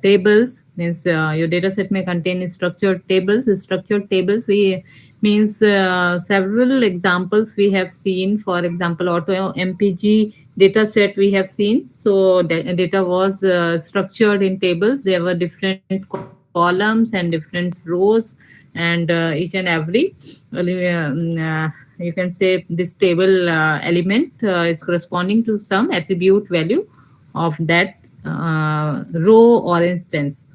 tables, means your data set may contain structured tables. Structured tables we means several examples we have seen. For example, auto mpg data set we have seen. So data was structured in tables. There were different columns and different rows, and each and every you can say this table element is corresponding to some attribute value of that row or instance.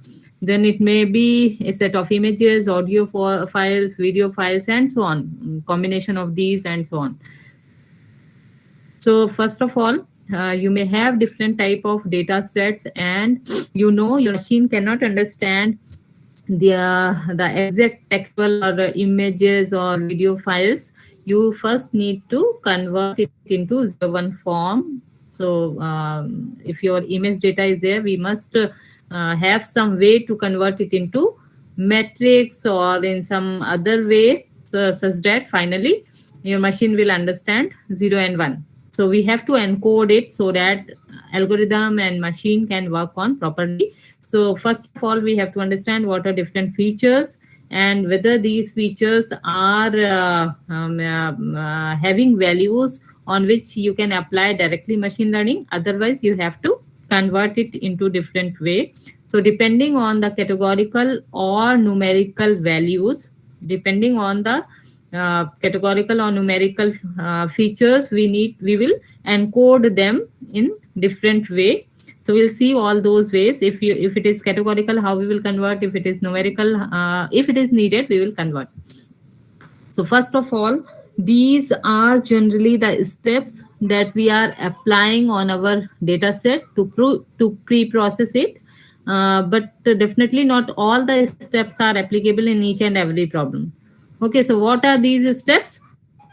Then it may be a set of images, audio files, video files, and so on, combination of these and so on. So first of all, you may have different type of data sets, and you know your machine cannot understand the exact textual or the images or video files. You first need to convert it into 01 form. So if your image data is there, we must have some way to convert it into metrics or in some other way, so such that finally your machine will understand 0 and 1. So we have to encode it so that algorithm and machine can work on properly. So first of all, we have to understand what are different features and whether these features are having values on which you can apply directly machine learning. Otherwise, you have to convert it into different way. So depending on the categorical or numerical values, depending on the categorical or numerical features, we will encode them in different way. So we'll see all those ways. If it is categorical, how we will convert. If it is numerical, if it is needed, we will convert. So first of all, these are generally the steps that we are applying on our data set to pre-process it. But definitely not all the steps are applicable in each and every problem. Okay, so what are these steps?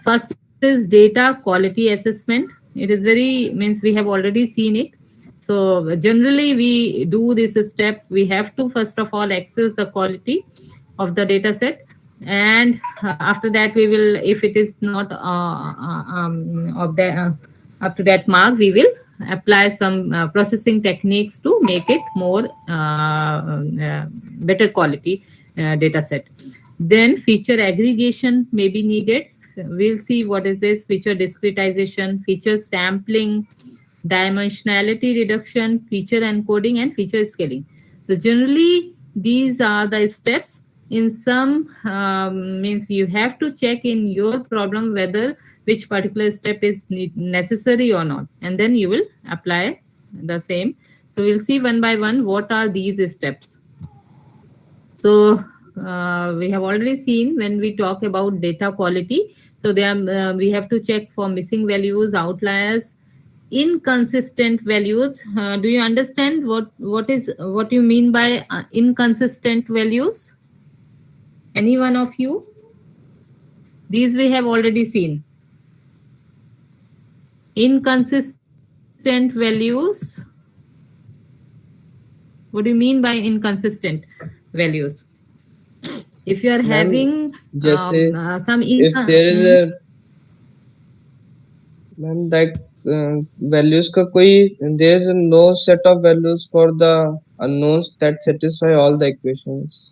First is data quality assessment. It is very, means we have already seen it. So generally we do this step. We have to first of all access the quality of the data set, and after that we will, if it is not of the up to that mark, we will apply some processing techniques to make it more better quality data set. Then feature aggregation may be needed. We'll see what is this: feature discretization, feature sampling, dimensionality reduction, feature encoding, and feature scaling. So generally these are the steps. In some means you have to check in your problem whether which particular step is necessary or not, and then you will apply the same. So we'll see one by one what are these steps. So we have already seen when we talk about data quality. So there we have to check for missing values, outliers, inconsistent values. Do you understand what you mean by inconsistent values? Any one of you? These we have already seen. Inconsistent values. What do you mean by inconsistent values? If you are having some if there is a like values का कोई, there is no set of values for the unknowns that satisfy all the equations.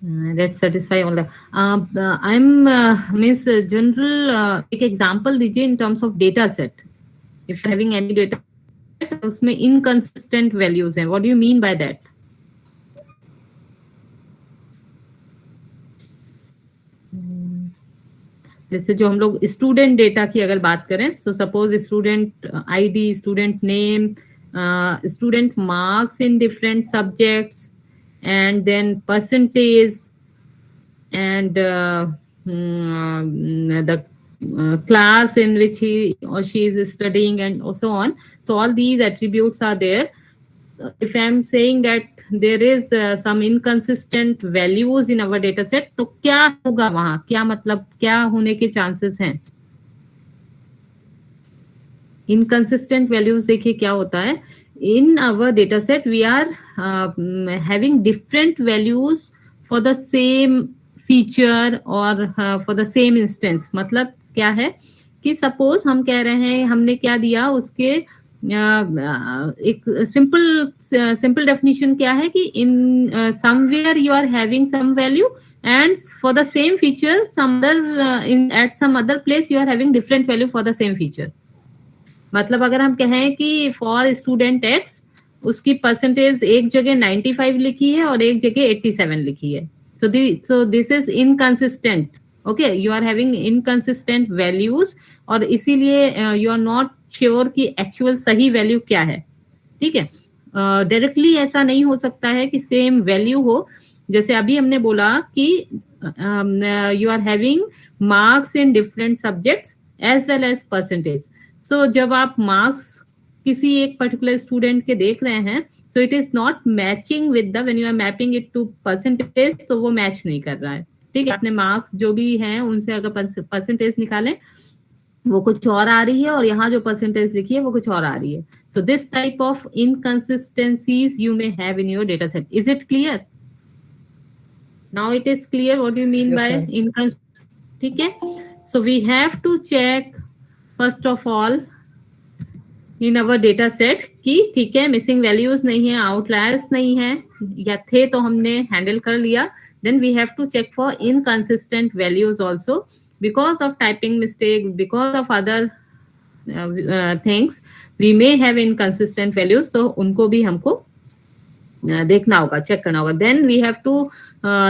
that satisfy all the I'm means general एक example दीजिए in terms of data set. If you're having any data set उसमें inconsistent values हैं, what do you mean by that? जैसे जो हम लोग student data की अगर बात करें, so suppose student ID, student name, student marks in different subjects, and then percentage, and the class in which he or she is studying, and so on. So all these attributes are there. If I'm saying that there is some inconsistent values in our data set, तो क्या होगा वहां, क्या मतलब क्या होने के chances हैं? Inconsistent values देखिए क्या होता है. In our data set, we are having different values for the same feature or for the same instance. मतलब क्या है कि suppose हम कह रहे हैं, हमने क्या दिया उसके एक सिंपल डेफिनेशन क्या है कि in somewhere you are having some value and for the same feature some other at some other place you are having different value for the same feature. मतलब अगर हम कहें कि फॉर स्टूडेंट एक्स उसकी percentage एक जगह 95 लिखी है और एक जगह 87 लिखी है, so this is inconsistent. Okay, you are having inconsistent values और इसीलिए यू आर नॉट श्योर कि एक्चुअल सही वैल्यू क्या है. ठीक है, डायरेक्टली ऐसा नहीं हो सकता है कि सेम वैल्यू हो. जैसे अभी हमने बोला कि you are having marks in different subjects as well as percentage. So जब आप मार्क्स किसी एक पर्टिकुलर स्टूडेंट के देख रहे हैं, so it is not matching with the when you are mapping it to percentage, तो वो मैच नहीं कर रहा है. ठीक है, आपने मार्क्स जो भी हैं उनसे अगर परसेंटेज निकालें वो कुछ और आ रही है और यहाँ जो परसेंटेज लिखी है वो कुछ और आ रही है. So this type of inconsistencies you may have in your data set. Is it clear? Now it is clear what you mean by inconsistency. ठीक है, so we have to check first of all in our data set कि ठीक है missing values नहीं है, outliers नहीं है, या थे तो हमने हैंडल कर लिया. Then we have to check for inconsistent values also because of typing mistake, because of other things we may have inconsistent values, तो उनको भी हमको देखना होगा, चेक करना होगा. then we have to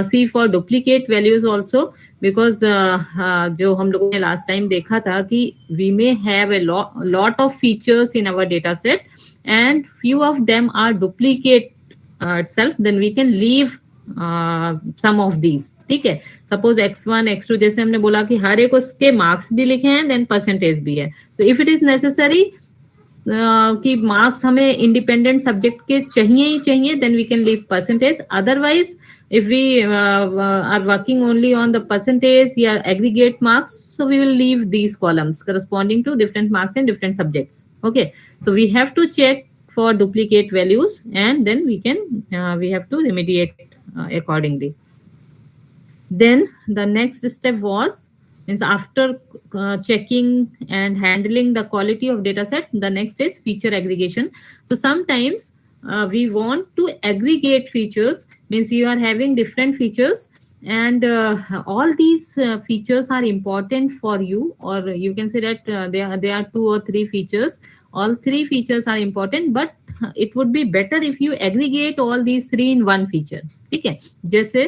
see for duplicate values also because जो हम लोगों ने last time देखा था कि we may have a lot of features in our data set and few of them are duplicate itself, then we can leave some of these. ठीक है, suppose x1 x2 जैसे हमने बोला कि हर एक उसके मार्क्स भी लिखे हैं देन परसेंटेज भी है. तो इफ इट इज नेसेसरी कि मार्क्स हमें इंडिपेंडेंट सब्जेक्ट के चाहिए ही चाहिए, then we can leave percentage. Otherwise if we are working only on the percentage या aggregate marks, so we will leave these columns corresponding to different marks in different subjects. Okay, so we have to check for duplicate values and then we have to remediate accordingly. Then the next step means after checking and handling the quality of data set, the next is feature aggregation. So sometimes we want to aggregate features, means you are having different features and all these features are important for you, or you can say that there are 2 or 3 features. All 3 features are important, but it would be better if you aggregate all these 3 in one feature. ठीक है, जैसे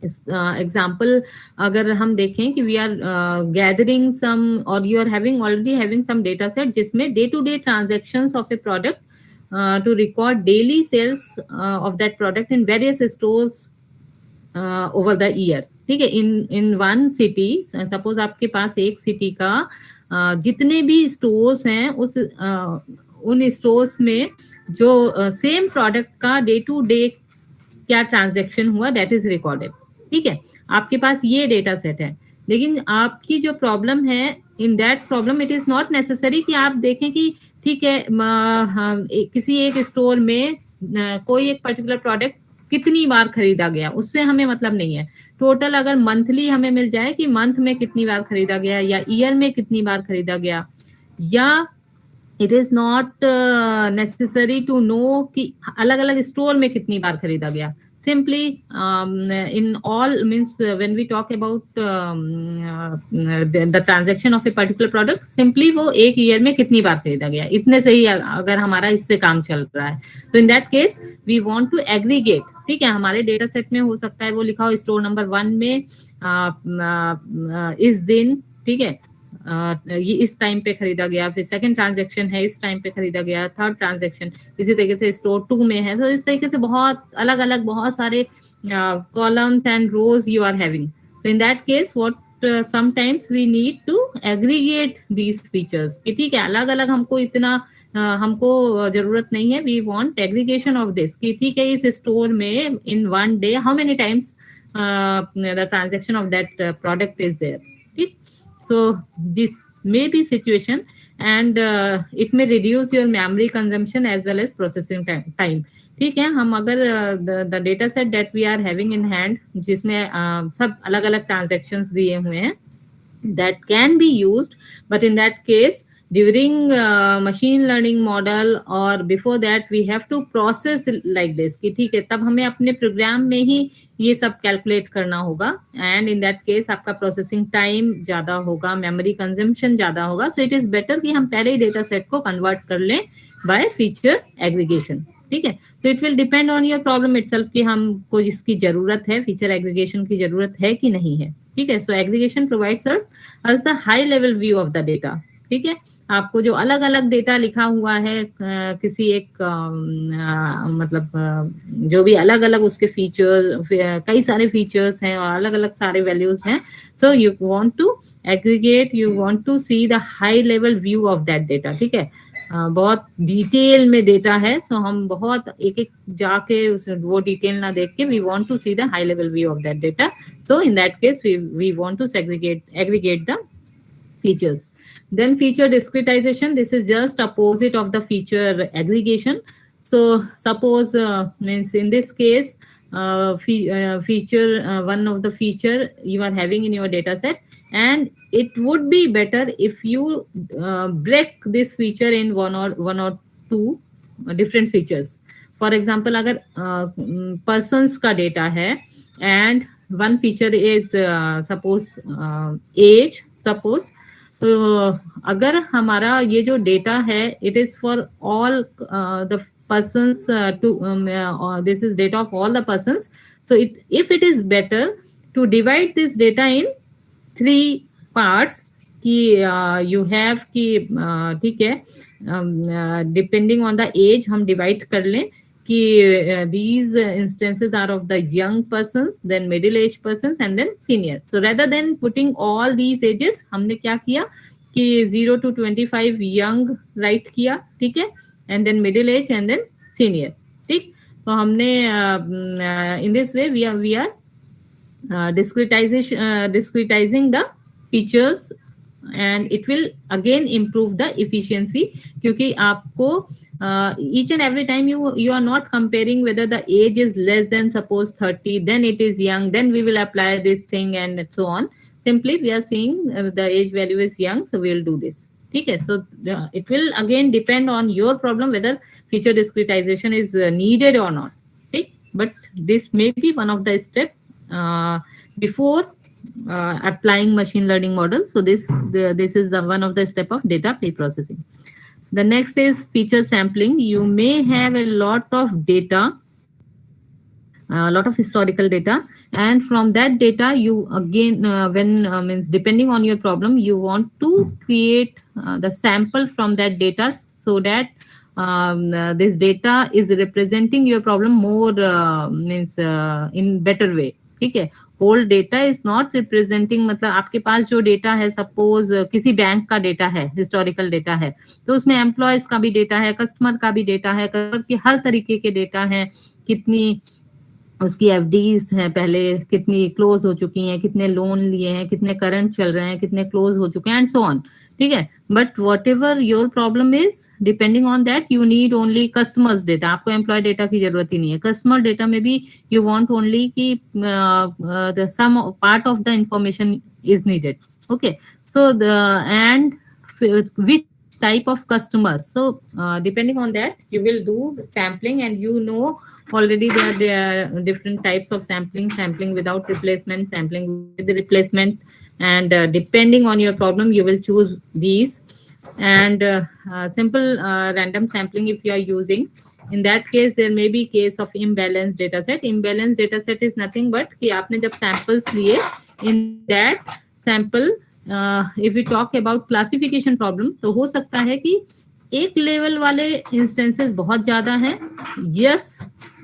example अगर हम देखें कि we are gathering some और you are already having some data set जिसमें day to day transactions of a product to record daily sales of that product in various stores over the year. ठीक है, in one city, suppose आपके पास एक city का जितने भी stores हैं उन स्टोर्स में जो सेम प्रोडक्ट का डे टू डे क्या ट्रांजैक्शन हुआ दैट इज रिकॉर्डेड. ठीक है, आपके पास ये डेटा सेट है, लेकिन आपकी जो प्रॉब्लम है in that problem it is not necessary कि आप देखें कि ठीक है किसी एक स्टोर में कोई एक पर्टिकुलर प्रोडक्ट कितनी बार खरीदा गया, उससे हमें मतलब नहीं है. टोटल अगर मंथली हमें मिल जाए कि मंथ में कितनी बार खरीदा गया या ईयर में कितनी बार खरीदा गया, या it is not necessary to know कि अलग अलग स्टोर में कितनी बार खरीदा गया. Simply in all means when we talk about the transaction of a particular product, simply वो एक ईयर में कितनी बार खरीदा गया, इतने से ही अगर हमारा इससे काम चल रहा है, तो in that case we want to aggregate. ठीक है, हमारे डेटा सेट में हो सकता है वो लिखा हो स्टोर नंबर 1 में इस दिन, ठीक है, ये इस टाइम पे खरीदा गया, फिर सेकंड ट्रांजैक्शन है इस टाइम पे खरीदा गया, थर्ड ट्रांजैक्शन इसी तरीके से स्टोर 2 में है. तो इस तरीके से बहुत अलग अलग बहुत सारे columns and rows you are having. तो in that case what sometimes we need to aggregate these features. ठीक है, अलग अलग हमको इतना हमको जरूरत नहीं है. We want aggregation of this कि ठीक है इस स्टोर में in one day how many times the transaction of that product is there. ठीक, so this may be situation and it may reduce your memory consumption as well as processing time. ठीक है, हम अगर the data set that we are having in hand जिसमें सब अलग अलग transactions दिए हुए हैं that can be used, but in that case during machine learning model or before that we have to process like this कि ठीक है तब हमें अपने प्रोग्राम में ही ये सब कैलकुलेट करना होगा एंड इन दैट केस आपका प्रोसेसिंग टाइम ज्यादा होगा, मेमोरी कंजम्पशन ज्यादा होगा. सो इट इज बेटर कि हम पहले ही डेटा सेट को कन्वर्ट कर लें बाय फीचर एग्रीगेशन. ठीक है, तो it will depend on your problem itself कि हमको इसकी जरूरत है, फीचर एग्रीगेशन की जरूरत है कि नहीं है. ठीक है, so aggregation provides us the high level view of the data. ठीक है, आपको जो अलग अलग डेटा लिखा हुआ है किसी एक मतलब जो भी अलग अलग उसके फीचर, कई सारे फीचर्स हैं और अलग अलग सारे वैल्यूज हैं. So you want to aggregate, you want to see the high level view of that data. ठीक है, बहुत डिटेल में डेटा है, सो हम बहुत एक एक जाके उस वो डिटेल ना देख के we want to see the high level view of that data. So in that case we want to aggregate the features. Then feature discretization, this is just opposite of the feature aggregation. So suppose means in this case feature one of the feature you are having in your data set, and it would be better if you break this feature in one or two different features. For example, अगर persons का data है and one feature is suppose age, suppose. तो अगर हमारा ये जो data है it is for all the persons to this is data of all the persons. So if it is better to divide this data in 3 parts कि यू हैव कि ठीक है डिपेंडिंग ऑन द एज हम डिवाइड कर लें कि these instances are of the young persons, then middle age persons and then senior. So rather than putting all these ages, हमने क्या किया कि 0 to 25 young write किया. ठीक है, and then middle age and then senior. ठीक, तो हमने in this way we are discretizing the features and it will again improve the efficiency क्योंकि आपको each and every time you are not comparing whether the age is less than suppose 30, then it is young, then we will apply this thing and so on. Simply we are seeing the age value is young, so we will do this. ठीक है, so it will again depend on your problem whether feature discretization is needed or not. ठीक, but this may be one of the step before applying machine learning model. So this is the one of the step of data pre-processing. The next is feature sampling. You may have a lot of data, a lot of historical data, and from that data you again when means depending on your problem you want to create the sample from that data so that this data is representing your problem more means in better way. ठीक है, whole data is not representing, मतलब आपके पास जो data है suppose किसी bank का data है, historical data है, तो उसमें एम्प्लॉयज का भी डेटा है, कस्टमर का भी डेटा है, कस्टमर के हर तरीके के डेटा है, कितनी उसकी एफडीज हैं, पहले कितनी क्लोज हो चुकी हैं, कितने लोन लिए हैं, कितने करंट चल रहे हैं, कितने क्लोज हो चुके हैं एंड सो ऑन. ठीक है, but what ever your problem is depending on that you need only customers data. आपको एम्प्लॉय डेटा की जरूरत ही नहीं है. कस्टमर डेटा में भी यू वांट ओनली कि some part of the information is needed. Okay, so the end which type of customers. So depending on that you will do sampling, and you know already there are different types of sampling without replacement, sampling with the replacement, and depending on your problem you will choose these. And simple random sampling if you are using, in that case there may be case of imbalanced data set. Imbalanced data set is nothing but कि आपने जब samples लिए, in that sample if we talk about classification problem, तो हो सकता है कि एक लेवल वाले इंस्टेंसेस बहुत ज्यादा हैं. Yes,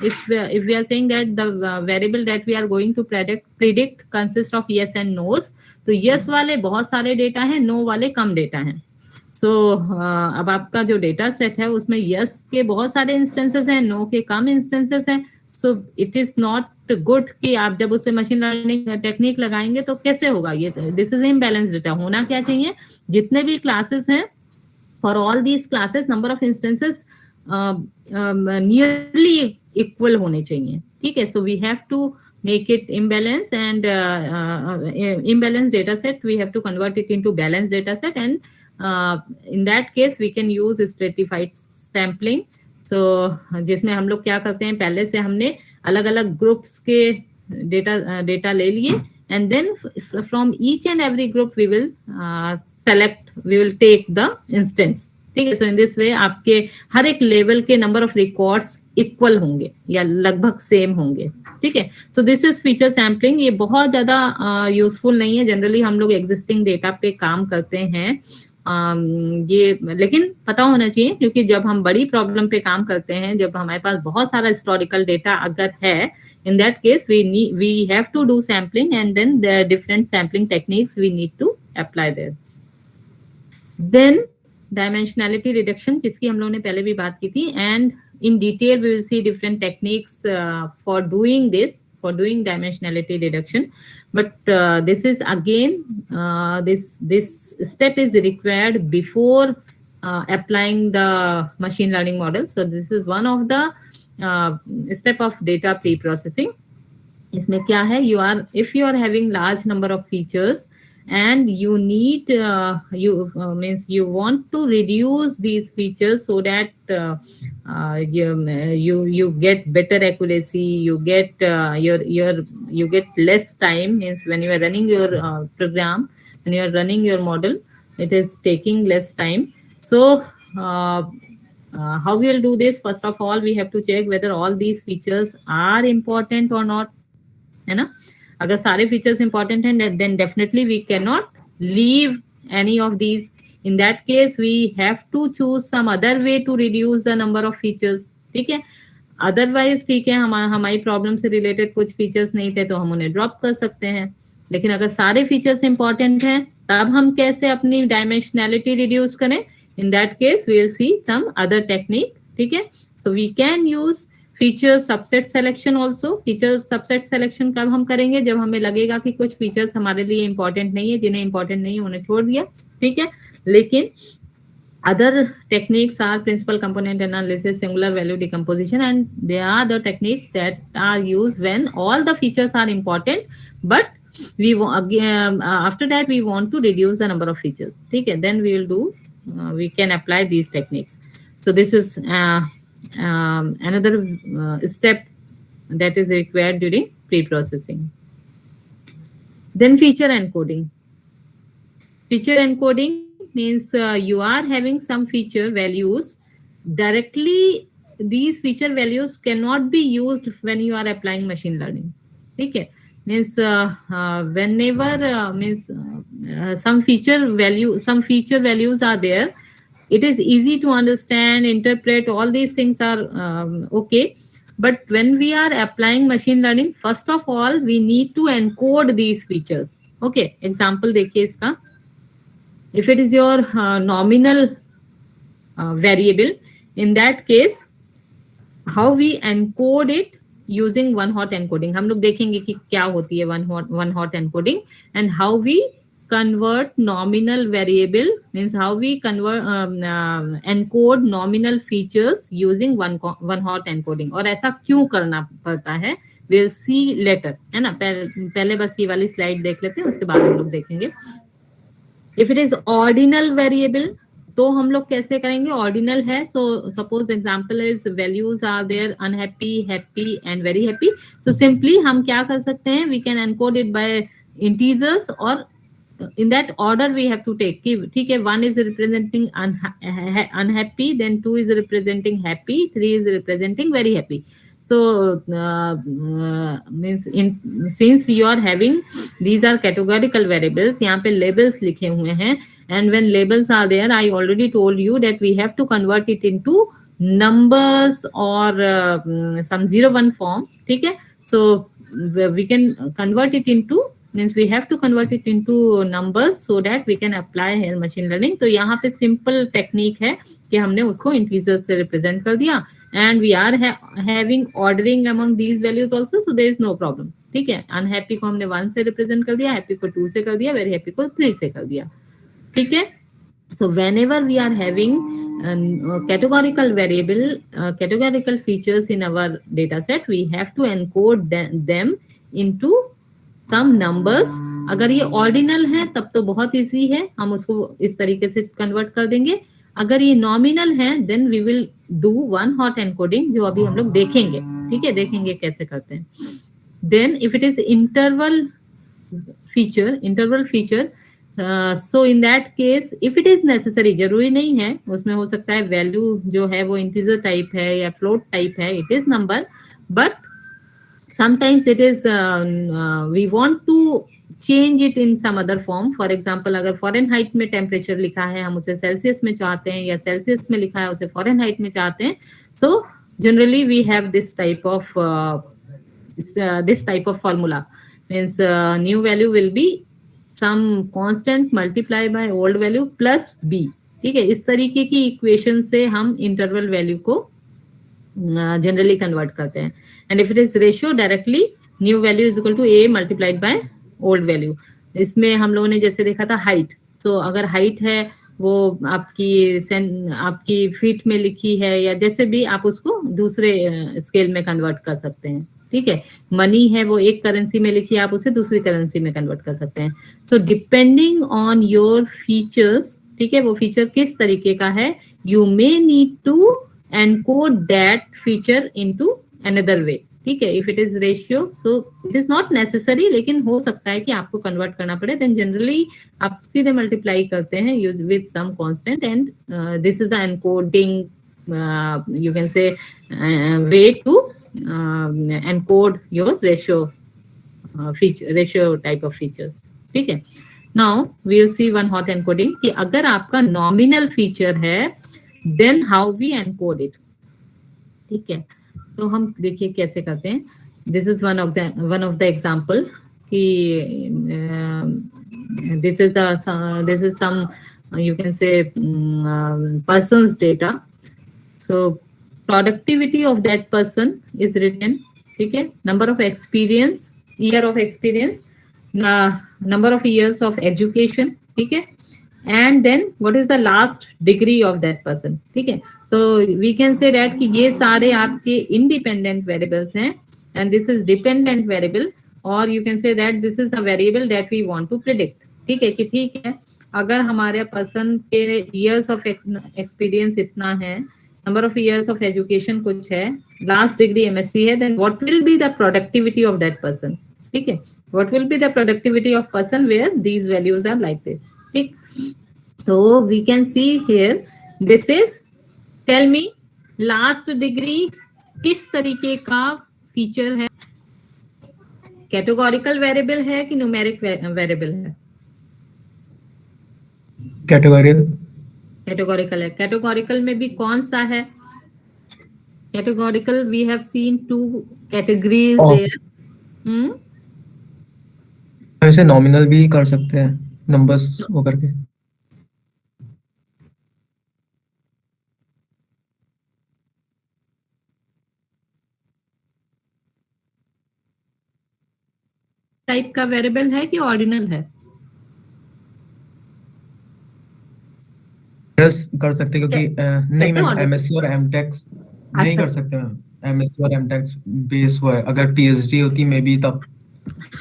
if we are saying that the variable that we are going to predict consists of yes and no's, तो yes वाले बहुत सारे डेटा हैं, no वाले कम डेटा हैं. सो अब आपका जो डेटा सेट है उसमें yes के बहुत सारे इंस्टेंसेस हैं, no के कम इंस्टेंसेस हैं. So it is not good कि आप जब उस पर मशीन लर्निंग टेक्निक लगाएंगे तो कैसे होगा ये. This is imbalance data. होना क्या चाहिए, जितने भी क्लासेस हैं for all these classes number of instances nearly equal होने चाहिए. ठीक है, सो वी हैव टू make it imbalance, and imbalance data set we have to convert it into balanced data set, and in that case we can use stratified sampling. So जिसमें हम लोग क्या करते हैं, पहले से हमने अलग अलग ग्रुप्स के डेटा ले लिए, and then from each and every group we will we will take the instance. ठीक है. सो इन दिस वे आपके हर एक लेवल के नंबर ऑफ रिकॉर्ड्स इक्वल होंगे या लगभग सेम होंगे. ठीक है. So this is feature sampling. ये बहुत ज्यादा यूजफुल नहीं है. जनरली हम लोग एग्जिस्टिंग डेटा पे काम करते हैं. ये लेकिन पता होना चाहिए, क्योंकि जब हम बड़ी प्रॉब्लम पे काम करते हैं, जब हमारे पास बहुत सारा हिस्टोरिकल डेटा अगर है, in that case we have to do sampling, and then the different sampling techniques we need to apply there. Then dimensionality reduction, जिसकी हम लोगों ने पहले भी बात की थी, and in detail we will see different techniques for doing this, for doing dimensionality reduction. But this is again this step is required before applying the machine learning model. So this is one of the step of data pre-processing. इसमें क्या है, if you are having large number of features and you need means you want to reduce these features so that you get better accuracy, you get you get less time. Means when you are running your program, when you are running your model, it is taking less time. So how we will do this? First of all, we have to check whether all these features are important or not, है ना. अगर सारे features important हैं, then definitely we cannot leave any of these. In that case, we have to choose some other way to reduce the number of features. ठीक है. Otherwise ठीक है, हमारी प्रॉब्लम से रिलेटेड कुछ फीचर्स नहीं थे तो हम उन्हें ड्रॉप कर सकते हैं. लेकिन अगर सारे फीचर्स इंपॉर्टेंट हैं, तब हम कैसे अपनी डायमेंशनैलिटी रिड्यूस करें? In that case, we will see some other technique. ठीक है. So we can use feature subset selection also. Feature subset selection कब हम करेंगे? जब हमें लगेगा कि कुछ फीचर्स हमारे लिए इंपॉर्टेंट नहीं है, जिन्हें इंपॉर्टेंट नहीं है उन्हें छोड़ दिया. ठीक है. लेकिन other techniques are principal component analysis, singular value decomposition, and there are the techniques that are used when all the features are important, but we after that we want to reduce the number of features. ठीक है. Then we will do we can apply these techniques. So this is another step that is required during pre-processing. Then feature encoding. Feature encoding means you are having some feature values directly. These feature values cannot be used when you are applying machine learning. ठीक है. Means whenever means some feature values are there, it is easy to understand, interpret, all these things are okay. But when we are applying machine learning, first of all we need to encode these features. Okay. Example देखिए इसका. If it is your nominal variable, in that case how we encode it using one hot encoding. हम लोग देखेंगे कि क्या होती है one hot encoding, and how we convert nominal variable, means how we encode nominal features using one hot encoding. और ऐसा क्यों करना पड़ता है, we'll see later, है ना. पहले बस ये वाली स्लाइड देख लेते हैं, उसके बाद हम लोग देखेंगे. If it is ordinal variable, तो हम लोग कैसे करेंगे? ऑर्डिनल है. So suppose example is values are there unhappy, happy and very happy. So simply हम क्या कर सकते हैं? We can encode it by integers, और in that order we have to take. ठीक है. 1 is representing unhappy, then 2 is representing happy, 3 is representing very happy. So means since you are having these are categorical variables, यहाँ पे labels लिखे हुए हैं, and when labels are there, I already told you that we have to convert it into numbers or some 0-1 form. ठीक है. So we can convert it into, means we have to convert it into numbers so that we can apply here machine learning. तो यहाँ पे simple technique है कि हमने उसको integers से represent कर दिया, and we are having ordering among these values also, so there is no problem. ठीक है. unhappy को हमने 1 से represent कर दिया, happy को 2 से कर दिया, very happy को 3 से कर दिया. ठीक है. So whenever we are having categorical variable, categorical features in our data set, we have to encode them into some numbers. अगर ये ऑर्डिनल है तब तो बहुत इजी है, हम उसको इस तरीके से कन्वर्ट कर देंगे। अगर ये नॉमिनल है then we will do one hot encoding, जो अभी हम लोग देखेंगे। ठीक है, देखेंगे कैसे करते हैं। Then if it is interval feature, so in that case if it is necessary, जरूरी नहीं है, उसमें हो सकता है वैल्यू जो है वो इंटीजर टाइप है या फ्लोट टाइप है, it is number, but sometimes it is we want to change it in some other form. For example, अगर फॉरेनहाइट में टेम्परेचर लिखा है, हम उसे सेल्सियस में चाहते हैं, या सेल्सियस में लिखा है उसे फॉरेनहाइट में चाहते हैं, so generally we have this type of formula, means new value will be some constant multiply by old value plus b। ठीक है, इस तरीके की इक्वेशन से हम इंटरवल वैल्यू को जनरली कन्वर्ट करते हैं। And if it is ratio, directly new value is equal to a multiplied by old value. इसमें हम लोगों ने जैसे देखा था हाइट, सो अगर हाइट है वो आपकी फीट में लिखी है, या जैसे भी आप उसको दूसरे स्केल में कन्वर्ट कर सकते हैं। ठीक है, मनी है वो एक करेंसी में लिखी है, आप उसे दूसरी करेंसी में कन्वर्ट कर सकते हैं। So depending on your features, ठीक है, वो फीचर किस तरीके का है, you may need to encode that feature into another way। ठीक है, if it is ratio so it is not necessary, लेकिन हो सकता है कि आपको कन्वर्ट करना पड़े, देन जनरली आप सीधे मल्टीप्लाई करते हैं use with some constant, and this is the encoding you can say way to encode your ratio feature, ratio type of features. ठीक है, now we will see one hot encoding कि अगर आपका nominal feature है then how we encode it. ठीक है, तो हम देखिए कैसे करते हैं। This is one of the example कि this is some you can say persons data, so productivity of that person is written. ठीक है, number of experience, year of experience, number of years of education. ठीक है, and then what is the last degree of that person। ठीक है, so we can say that कि ये सारे आपके independent variables हैं, and this is dependent variable, or you can say that this is the variable that we want to predict। ठीक है, कि ठीक है, अगर हमारे पर्सन के years of experience इतना है, number of years of education कुछ है, last degree MSc है, then what will be the productivity of that person। ठीक है, what will be the productivity of person where these values are like this। ठीक, so we can see here this is, tell me last degree किस तरीके का feature है, categorical variable है कि numeric variable है? कैटेगोरिकल है। कैटेगोरिकल में भी कौन सा है? Categorical we have seen two categories there. ऐसे नॉमिनल भी कर सकते हैं नंबर्स वो करके। टाइप का वेरिएबल है कि ऑर्डिनल है? यस कर सकते हैं, क्योंकि नहीं कैसे मैम, ऑर्डिनल? एमएससी और एमटेक्स नहीं अच्छा, कर सकते मैम। एमएससी और एमटेक्स बेस हुआ है, अगर पीएचडी होती मे बी तब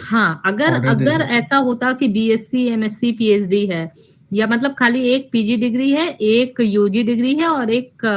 हाँ, अगर ऑर्डर दे अगर सकते। ऐसा होता कि बीएससी एमएससी पीएचडी है, या मतलब खाली एक पीजी डिग्री है, एक यूजी डिग्री है और एक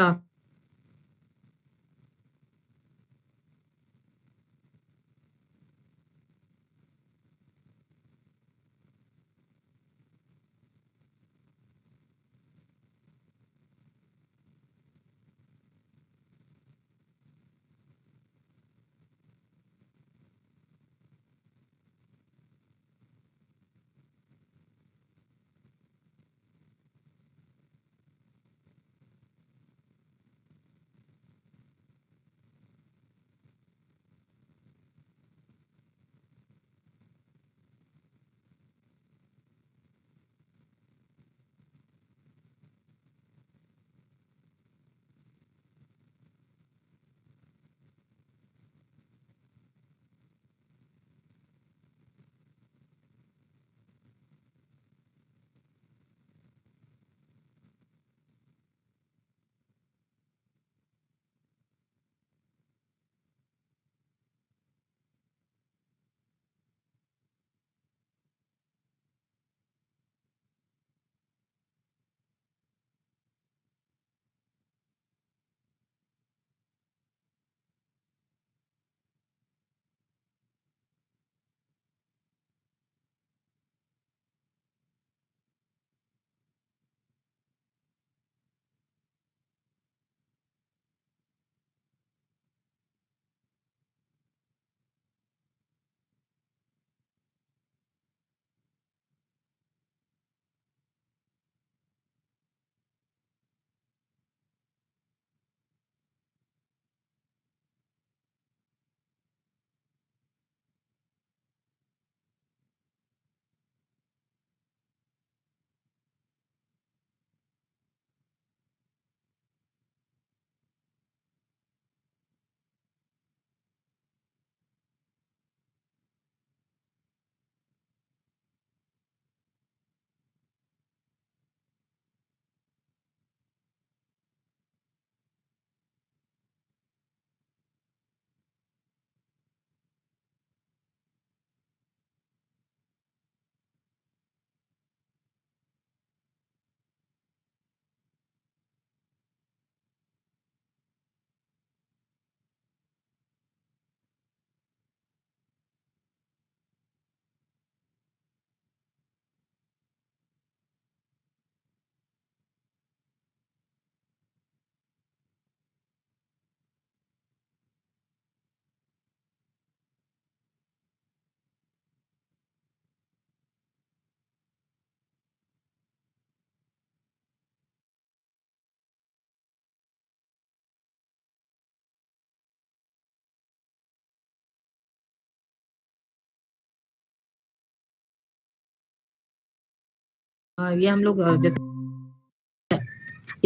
ये हम लोग जैसे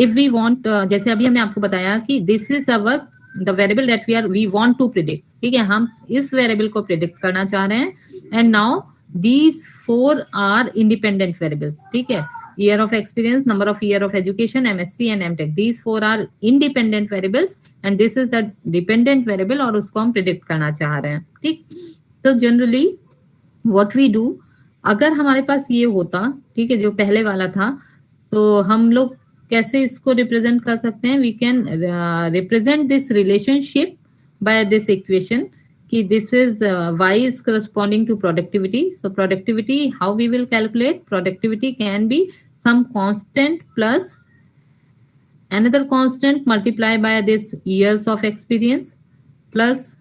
इफ वी वांट, जैसे अभी हमने आपको बताया कि this is our the variable that we want to predict, ठीक है, हम इस वेरिएबल को प्रिडिक्ट करना चाह रहे हैं, and now these 4 are independent variables, ठीक है, year of experience, number of year of education, MSc and MTech, these 4 are independent variables and this is the dependent variable और उसको हम predict करना चाह रहे हैं, ठीक। तो generally what we do, अगर हमारे पास ये होता, ठीक है, जो पहले वाला था, तो हम लोग कैसे इसको रिप्रेजेंट कर सकते हैं, we can represent this relationship by this equation कि this is y is corresponding to productivity. So productivity, how we will calculate productivity can be some constant plus another constant multiplied by this years of experience plus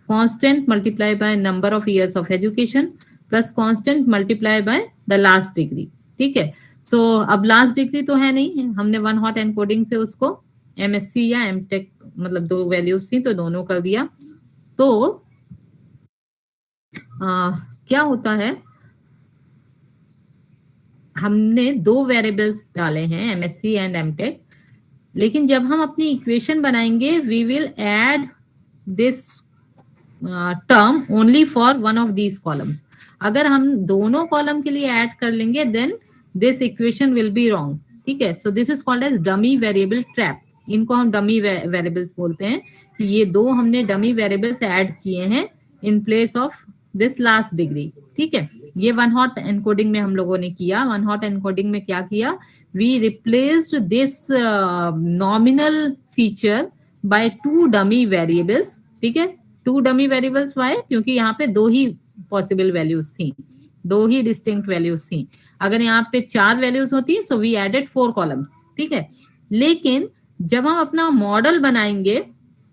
constant multiplied by number of years of education plus constant multiplied by the last degree, ठीक है। सो अब last degree तो है नहीं, हमने one hot encoding से उसको MSc या एमटेक मतलब 2 वैल्यूज थी तो दोनों कर दिया। तो क्या होता है, हमने 2 वेरिएबल्स डाले हैं एमएससी एंड एमटेक, लेकिन जब हम अपनी इक्वेशन बनाएंगे we will add this term only for one of these columns. अगर हम दोनों कॉलम के लिए ऐड कर लेंगे then this equation will be wrong, ठीक है। So this is called as dummy variable trap, इनको हम डमी वेरिएबल्स बोलते हैं कि ये 2 हमने डमी वेरिएबल्स ऐड किए हैं इन place of this last degree, ठीक है। ये वन हॉट एनकोडिंग में हम लोगों ने किया। वन हॉट एनकोडिंग में क्या किया, we replaced this nominal feature by 2 dummy variables, ठीक है। 2 डमी वेरिएबल्स वाई, क्योंकि यहाँ पे 2 ही पॉसिबल वैल्यूज थी, 2 ही डिस्टिंक्ट वैल्यूज थी। अगर यहाँ पे 4 वैल्यूज होती सो वी एडेड 4 कॉलम्स, ठीक है। लेकिन जब हम अपना मॉडल बनाएंगे,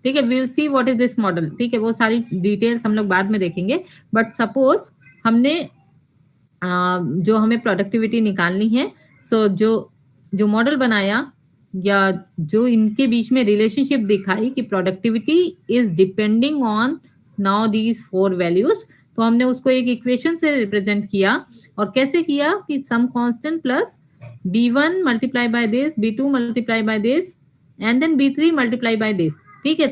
ठीक है, we will see what is this model, ठीक है, वो सारी डिटेल्स हम लोग बाद में देखेंगे। बट सपोज हमने जो हमें प्रोडक्टिविटी निकालनी है, सो जो मॉडल बनाया या जो इनके बीच में रिलेशनशिप दिखाई कि productivity is depending on now these 4 values, तो हमने उसको एक इक्वेशन से रिप्रेजेंट किया। और कैसे किया कि some constant plus b1 multiply by this, b2 multiply by this and then b3 multiply by this, ठीक है,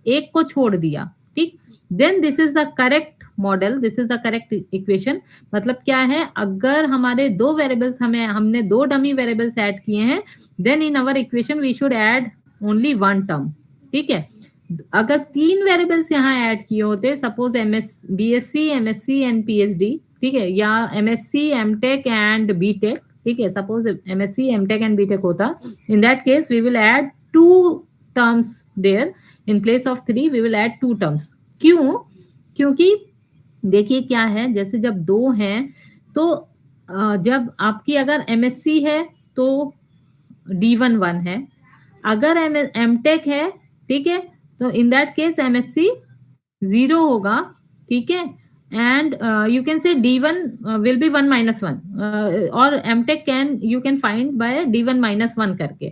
एक को छोड़ दिया, ठीक। Then this is the correct model, this is the correct equation. मतलब क्या है, अगर हमारे 2 वेरिएबल्स हमने 2 डमी वेरिएबल्स ऐड किए हैं, then in our equation we should add only 1 term, ठीक है। अगर 3 वेरिएबल्स यहाँ ऐड किए होते, suppose BSc, MSc and PhD, ठीक है, या एमएससी, एमटेक एंड बीटेक, ठीक है, suppose MSc, MTech and BTech होता, in that case we will add 2 terms there, in place of 3 we will add 2 terms. क्यों? क्योंकि देखिए क्या है, जैसे जब 2 हैं तो जब आपकी अगर एमएससी है तो D1 1 है, अगर एमटेक है, ठीक है, तो इन दैट केस एमएससी 0 होगा, ठीक है, एंड यू कैन से D1 विल बी 1 - 1 और एमटेक you can find by D1 - 1 करके,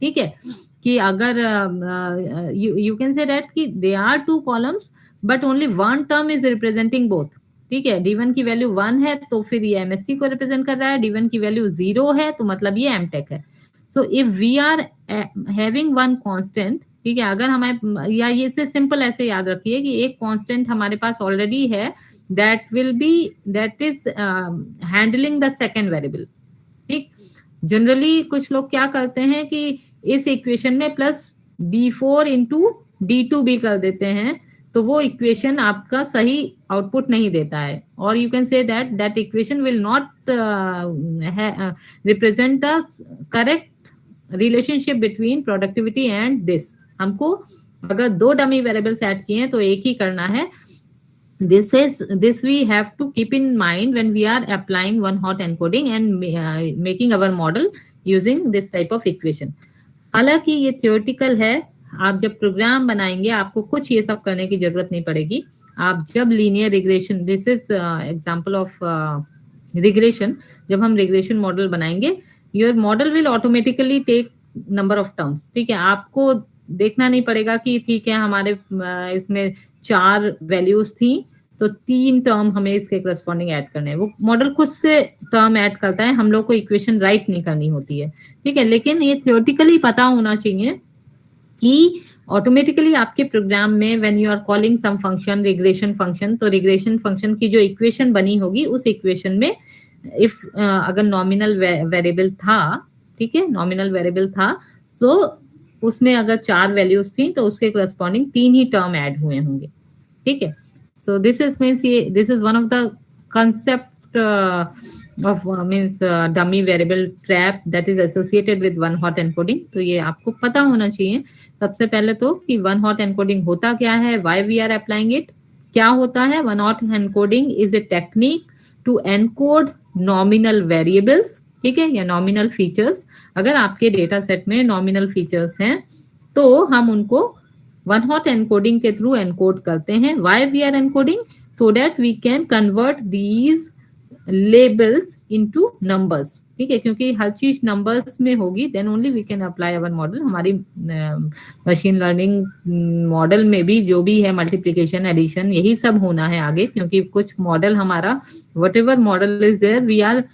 ठीक है, कि अगर यू कैन से दैट कि they are 2 columns but only 1 term is representing both, ठीक है। D1 की वैल्यू 1 है तो फिर ये एमएससी को रिप्रेजेंट कर रहा है, D1 की वैल्यू 0 है तो मतलब ये एमटेक है। So if we are having 1 constant, ठीक है, अगर हमारे, या ये से सिंपल ऐसे याद रखिए कि एक कांस्टेंट हमारे पास ऑलरेडी है that is handling the second variable, ठीक। जनरली कुछ लोग क्या करते हैं कि इस इक्वेशन में प्लस B4 इंटू D2 भी कर देते हैं, तो वो इक्वेशन आपका सही आउटपुट नहीं देता है, और you can say that equation will not represent the correct relationship between productivity and this. हमको अगर 2 डमी वेरिएबल्स ऐड किए हैं तो एक ही करना है। This we have to keep in mind when we are applying one hot encoding and making our model using this type of equation. हालांकि ये थियोरेटिकल है, आप जब प्रोग्राम बनाएंगे आपको कुछ ये सब करने की जरूरत नहीं पड़ेगी। आप जब linear regression, this is example of regression, जब हम रिग्रेशन मॉडल बनाएंगे, your model will automatically take number of terms, ठीक है। आपको देखना नहीं पड़ेगा कि ठीक है हमारे इसमें 4 वैल्यूज थी तो 3 टर्म हमें इसके करस्पॉन्डिंग ऐड करने हैं। वो मॉडल खुद से टर्म ऐड करता है, हम लोग को इक्वेशन राइट नहीं करनी होती है, ठीक है। लेकिन ये थियोरेटिकली पता होना चाहिए कि ऑटोमेटिकली आपके प्रोग्राम में when you are calling some function, regression function, तो रिग्रेशन फंक्शन की जो इक्वेशन बनी होगी उस इक्वेशन में इफ अगर नॉमिनल वेरिएबल था, ठीक है, नॉमिनल वेरिएबल था, तो उसमें अगर 4 वैल्यूज थी तो उसके करस्पॉन्डिंग 3 ही टर्म ऐड हुए होंगे, ठीक है। सो दिस इज मींस ये this is one of the concept of means dummy variable trap that is associated with one hot encoding। तो ये आपको पता होना चाहिए सबसे पहले तो कि वन हॉट एनकोडिंग होता क्या है, why we are applying it, क्या होता है। One hot encoding is a technique to encode nominal variables, ठीक है, या नॉमिनल फीचर्स। अगर आपके डेटा सेट में नॉमिनल फीचर्स हैं तो हम उनको वन हॉट एनकोडिंग के थ्रू एनकोड करते हैं। Why we are encoding, so that we can convert these labels into numbers, ठीक है, क्योंकि हर चीज नंबर्स में होगी, then only we can apply our model. हमारी मशीन लर्निंग मॉडल में भी जो भी है मल्टीप्लिकेशन, एडिशन, यही सब होना है आगे, क्योंकि कुछ मॉडल हमारा whatever model is there we are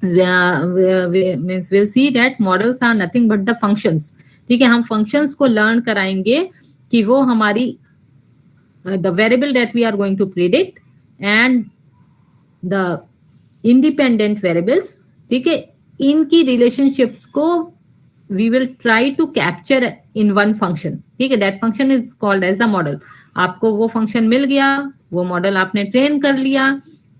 means we'll see that models are nothing but the functions, ठीक है। हम functions को learn कराएंगे कि वो हमारी the variable that we are going to predict and the independent variables, ठीक है, इनकी relationships को we will try to capture in one function, ठीक है। that function is called as a model। आपको वो function मिल गया, वो मॉडल आपने ट्रेन कर लिया,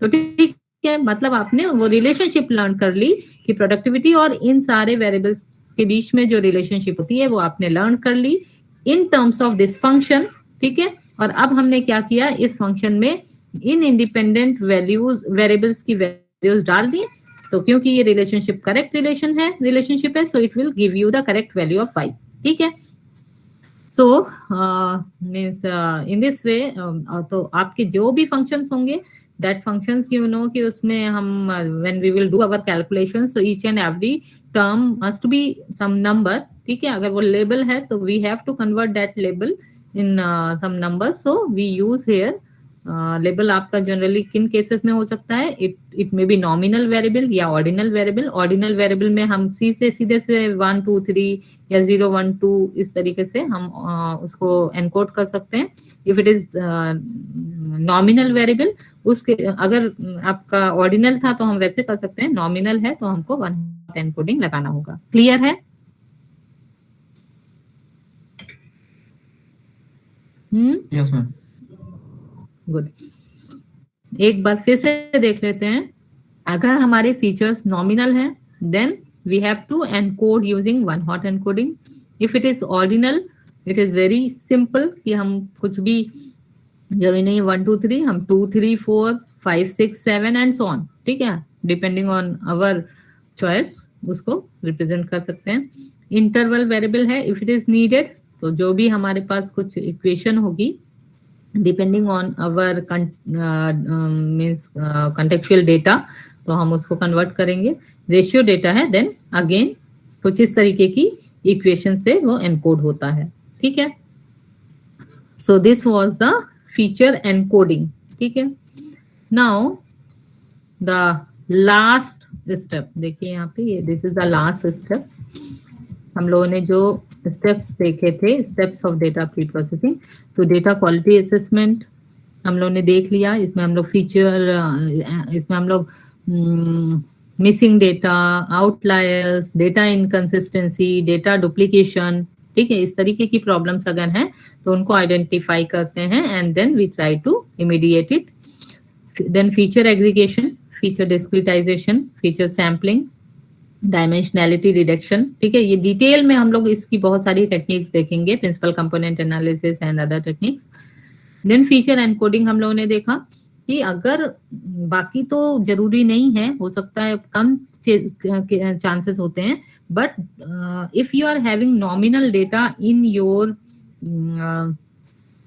तो ठीक है, मतलब आपने वो रिलेशनशिप लर्न कर ली कि प्रोडक्टिविटी और इन सारे वेरिएबल्स के बीच में जो रिलेशनशिप होती है वो आपने लर्न कर ली in terms of this function, ठीक है। और अब हमने क्या किया, इस फंक्शन में इन इंडिपेंडेंट वैल्यूज वेरिएबल्स की वैल्यूज डाल दी, तो क्योंकि ये रिलेशनशिप करेक्ट रिलेशनशिप है, so it will give you the correct value of 5, ठीक है। सो मीन्स इन दिस वे, तो आपके जो भी फंक्शंस होंगे that functions you know कि उसमें हम when we will do our calculations, so each and every term must be some number, ठीक है। अगर वो label है तो we have to convert that label in some numbers, so we use here label। आपका जनरली किन cases में हो सकता है, it may be nominal variable या ordinal variable। ordinal variable में हम सीधे से 1 2 3 या 0 1 2 इस तरीके से हम उसको एनकोड कर सकते हैं। If it is nominal variable, उसके अगर आपका ऑर्डिनल था तो हम वैसे कर सकते हैं, नॉमिनल है तो हमको वन हॉट एनकोडिंग लगाना होगा। क्लियर है? Yes ma'am. गुड। एक बार फिर से देख लेते हैं। अगर हमारे फीचर्स नॉमिनल हैं then we have to encode using one hot encoding. If it is ordinal it is very simple कि हम कुछ भी जो भी नहीं 1 2 3 हम 2 3 4 5 6 7 एंड सो ऑन, ठीक है, डिपेंडिंग ऑन आवर चॉइस उसको रिप्रेजेंट कर सकते हैं। इंटरवल वेरिएबल है, इफ इट इज नीडेड तो जो भी हमारे पास कुछ इक्वेशन होगी depending on our means contextual data, तो हम उसको कन्वर्ट करेंगे। रेशियो डेटा है देन अगेन कुछ इस तरीके की इक्वेशन से वो एनकोड होता है, ठीक है। So this was the feature encoding, ठीक है। नाउ द लास्ट स्टेप देखिए यहाँ पे, ये this is the last step. हम लोगों ने जो स्टेप्स देखे थे, steps of data pre processing. So data quality assessment हम लोग ने देख लिया। इसमें हम लोग फीचर, इसमें हम लोग missing data, outliers, data inconsistency, data duplication, ठीक है, इस तरीके की प्रॉब्लम्स अगर हैं तो उनको आइडेंटिफाई करते हैं and then we try to immediate it. Then feature aggregation, feature discretization, feature sampling, dimensionality reduction, ठीक है। ये डिटेल में हम लोग इसकी बहुत सारी टेक्निक्स देखेंगे, principal component analysis and other techniques. Then feature encoding हम लोगों ने देखा कि अगर बाकी तो जरूरी नहीं है, हो सकता है कम चांसेस होते हैं, but if you are having nominal data in your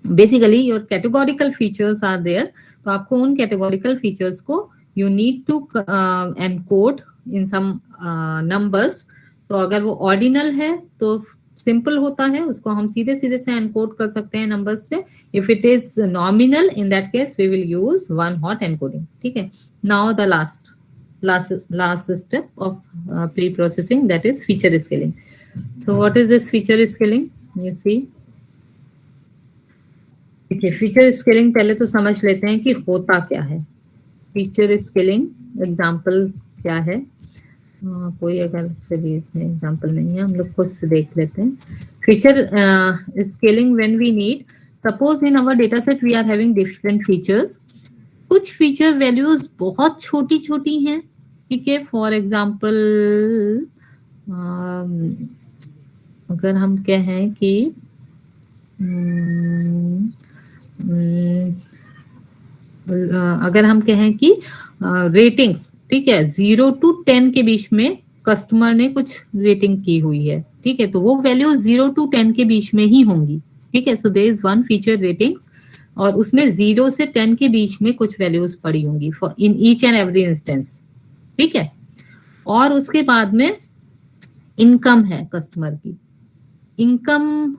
basically your categorical features are there, तो आपको उन कैटेगोरिकल फीचर्स को you need to encode in some numbers. तो अगर वो ऑर्डिनल है तो सिंपल होता है उसको हम सीधे सीधे से एनकोड कर सकते हैं नंबर्स से. If it is nominal in that case we will use one hot encoding. ठीक है. Now the last step of pre-processing, that is feature scaling. So what is this feature scaling? You see, देखिए feature scaling पहले तो समझ लेते हैं कि होता क्या है. फीचर स्केलिंग एग्जांपल क्या है. कोई अगर चलिए इसमें एग्जांपल नहीं है हम लोग खुद से देख लेते हैं. Feature scaling when we need, suppose in our data set we are having different features. कुछ फीचर वैल्यूज बहुत छोटी छोटी हैं. ठीक है. फॉर एग्जांपल अगर हम कहें कि अगर हम कहें कि रेटिंग्स, ठीक है, 0 to 10 के बीच में कस्टमर ने कुछ रेटिंग की हुई है. ठीक है. तो वो वैल्यू 0 to 10 के बीच में ही होंगी. ठीक है. So there is one feature ratings और उसमें 0 से 10 के बीच में कुछ वैल्यूज पड़ी होंगी for in each and every instance. ठीक है. और उसके बाद में इनकम है कस्टमर की. इनकम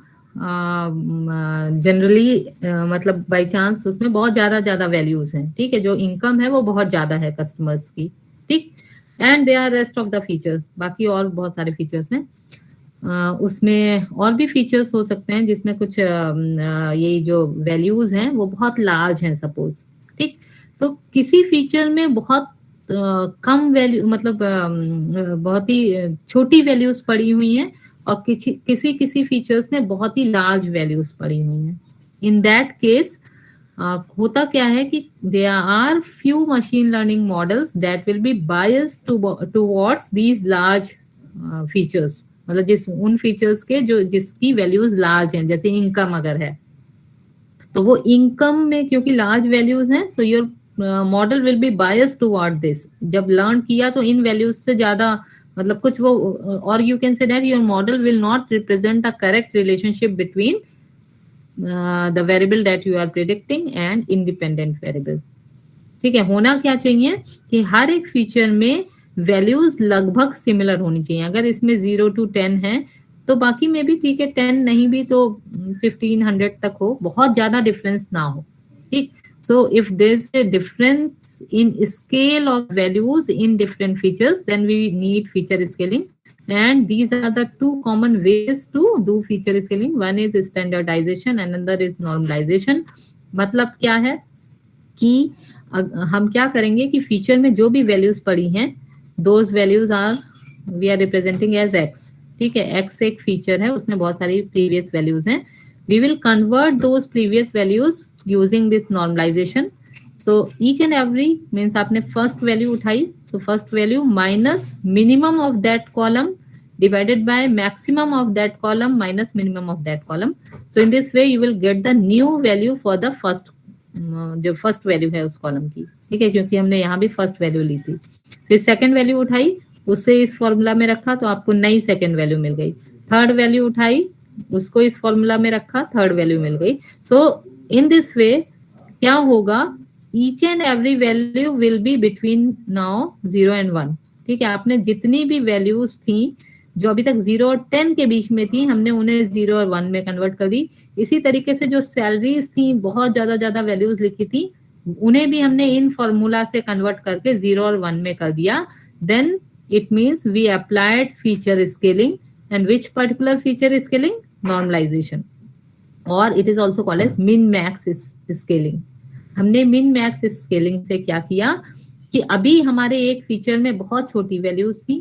जनरली मतलब बाय चांस उसमें बहुत ज्यादा वैल्यूज हैं. ठीक है. जो इनकम है वो बहुत ज्यादा है कस्टमर्स की. ठीक. And they are rest of the features. बाकी और बहुत सारे फीचर्स हैं. उसमें और भी फीचर्स हो सकते हैं जिसमें कुछ ये जो वैल्यूज हैं वो बहुत लार्ज हैं सपोज. ठीक. तो किसी फीचर में बहुत कम वैल्यू मतलब बहुत ही छोटी वैल्यूज पड़ी हुई हैं और किसी फीचर्स में बहुत ही लार्ज वैल्यूज पड़ी हुई हैं. इन दैट केस होता क्या है कि there are few machine learning models that will be biased towards these large features. मतलब उन फीचर्स के जो जिसकी वैल्यूज लार्ज हैं. जैसे इनकम अगर है तो वो इनकम में क्योंकि लार्ज वैल्यूज हैं so your model will be biased toward this. जब लर्न किया तो इन वैल्यूज से ज्यादा मतलब कुछ वो और you can say that your model will not represent a correct relationship between the variable that you are predicting and independent variables. ठीक है. होना क्या चाहिए कि हर एक फीचर में वैल्यूज लगभग सिमिलर होनी चाहिए. अगर इसमें 0 to 10 है तो बाकी में भी ठीक है. 10 नहीं भी तो 1500 तक हो. बहुत ज्यादा डिफरेंस ना हो. ठीक. So if there's a difference in scale of values in different features, then we need feature scaling. And these are the two common ways to do feature scaling. One is standardization, another is normalization. मतलब क्या है कि हम क्या करेंगे कि feature में जो भी वैल्यूज पड़ी हैं those values are we are representing as x. ठीक है. x एक फीचर है उसमें बहुत सारी प्रीवियस वैल्यूज हैं. We will convert those previous values using this normalization. So each and every means आपने first value उठाई. So first value minus minimum of that column divided by maximum of that column minus minimum of that column. So in this way you will get the new value for the first जो first value है उस column की. ठीक है. क्योंकि हमने यहाँ भी फर्स्ट वैल्यू ली थी. फिर सेकंड वैल्यू उठाई उससे इस फॉर्मूला में रखा तो आपको नई सेकंड वैल्यू मिल गई. थर्ड वैल्यू उठाई उसको इस फॉर्मूला में रखा थर्ड वैल्यू मिल गई. सो इन दिस वे क्या होगा each and every value will be between now 0 and 1. ठीक है. आपने जितनी भी वैल्यूज थी जो अभी तक 0 और 10 के बीच में थी हमने उन्हें 0 और 1 में कन्वर्ट कर दी. इसी तरीके से जो सैलरीज थी बहुत ज्यादा वैल्यूज लिखी थी उन्हें भी हमने इन फॉर्मूला से कन्वर्ट करके 0 और 1 में कर दिया. Then it means we applied feature scaling. And which particular feature scaling? Normalization. Or it is also called as min-max scaling. हमने min-max scaling से क्या किया कि अभी हमारे एक फीचर में बहुत छोटी वैल्यूज थी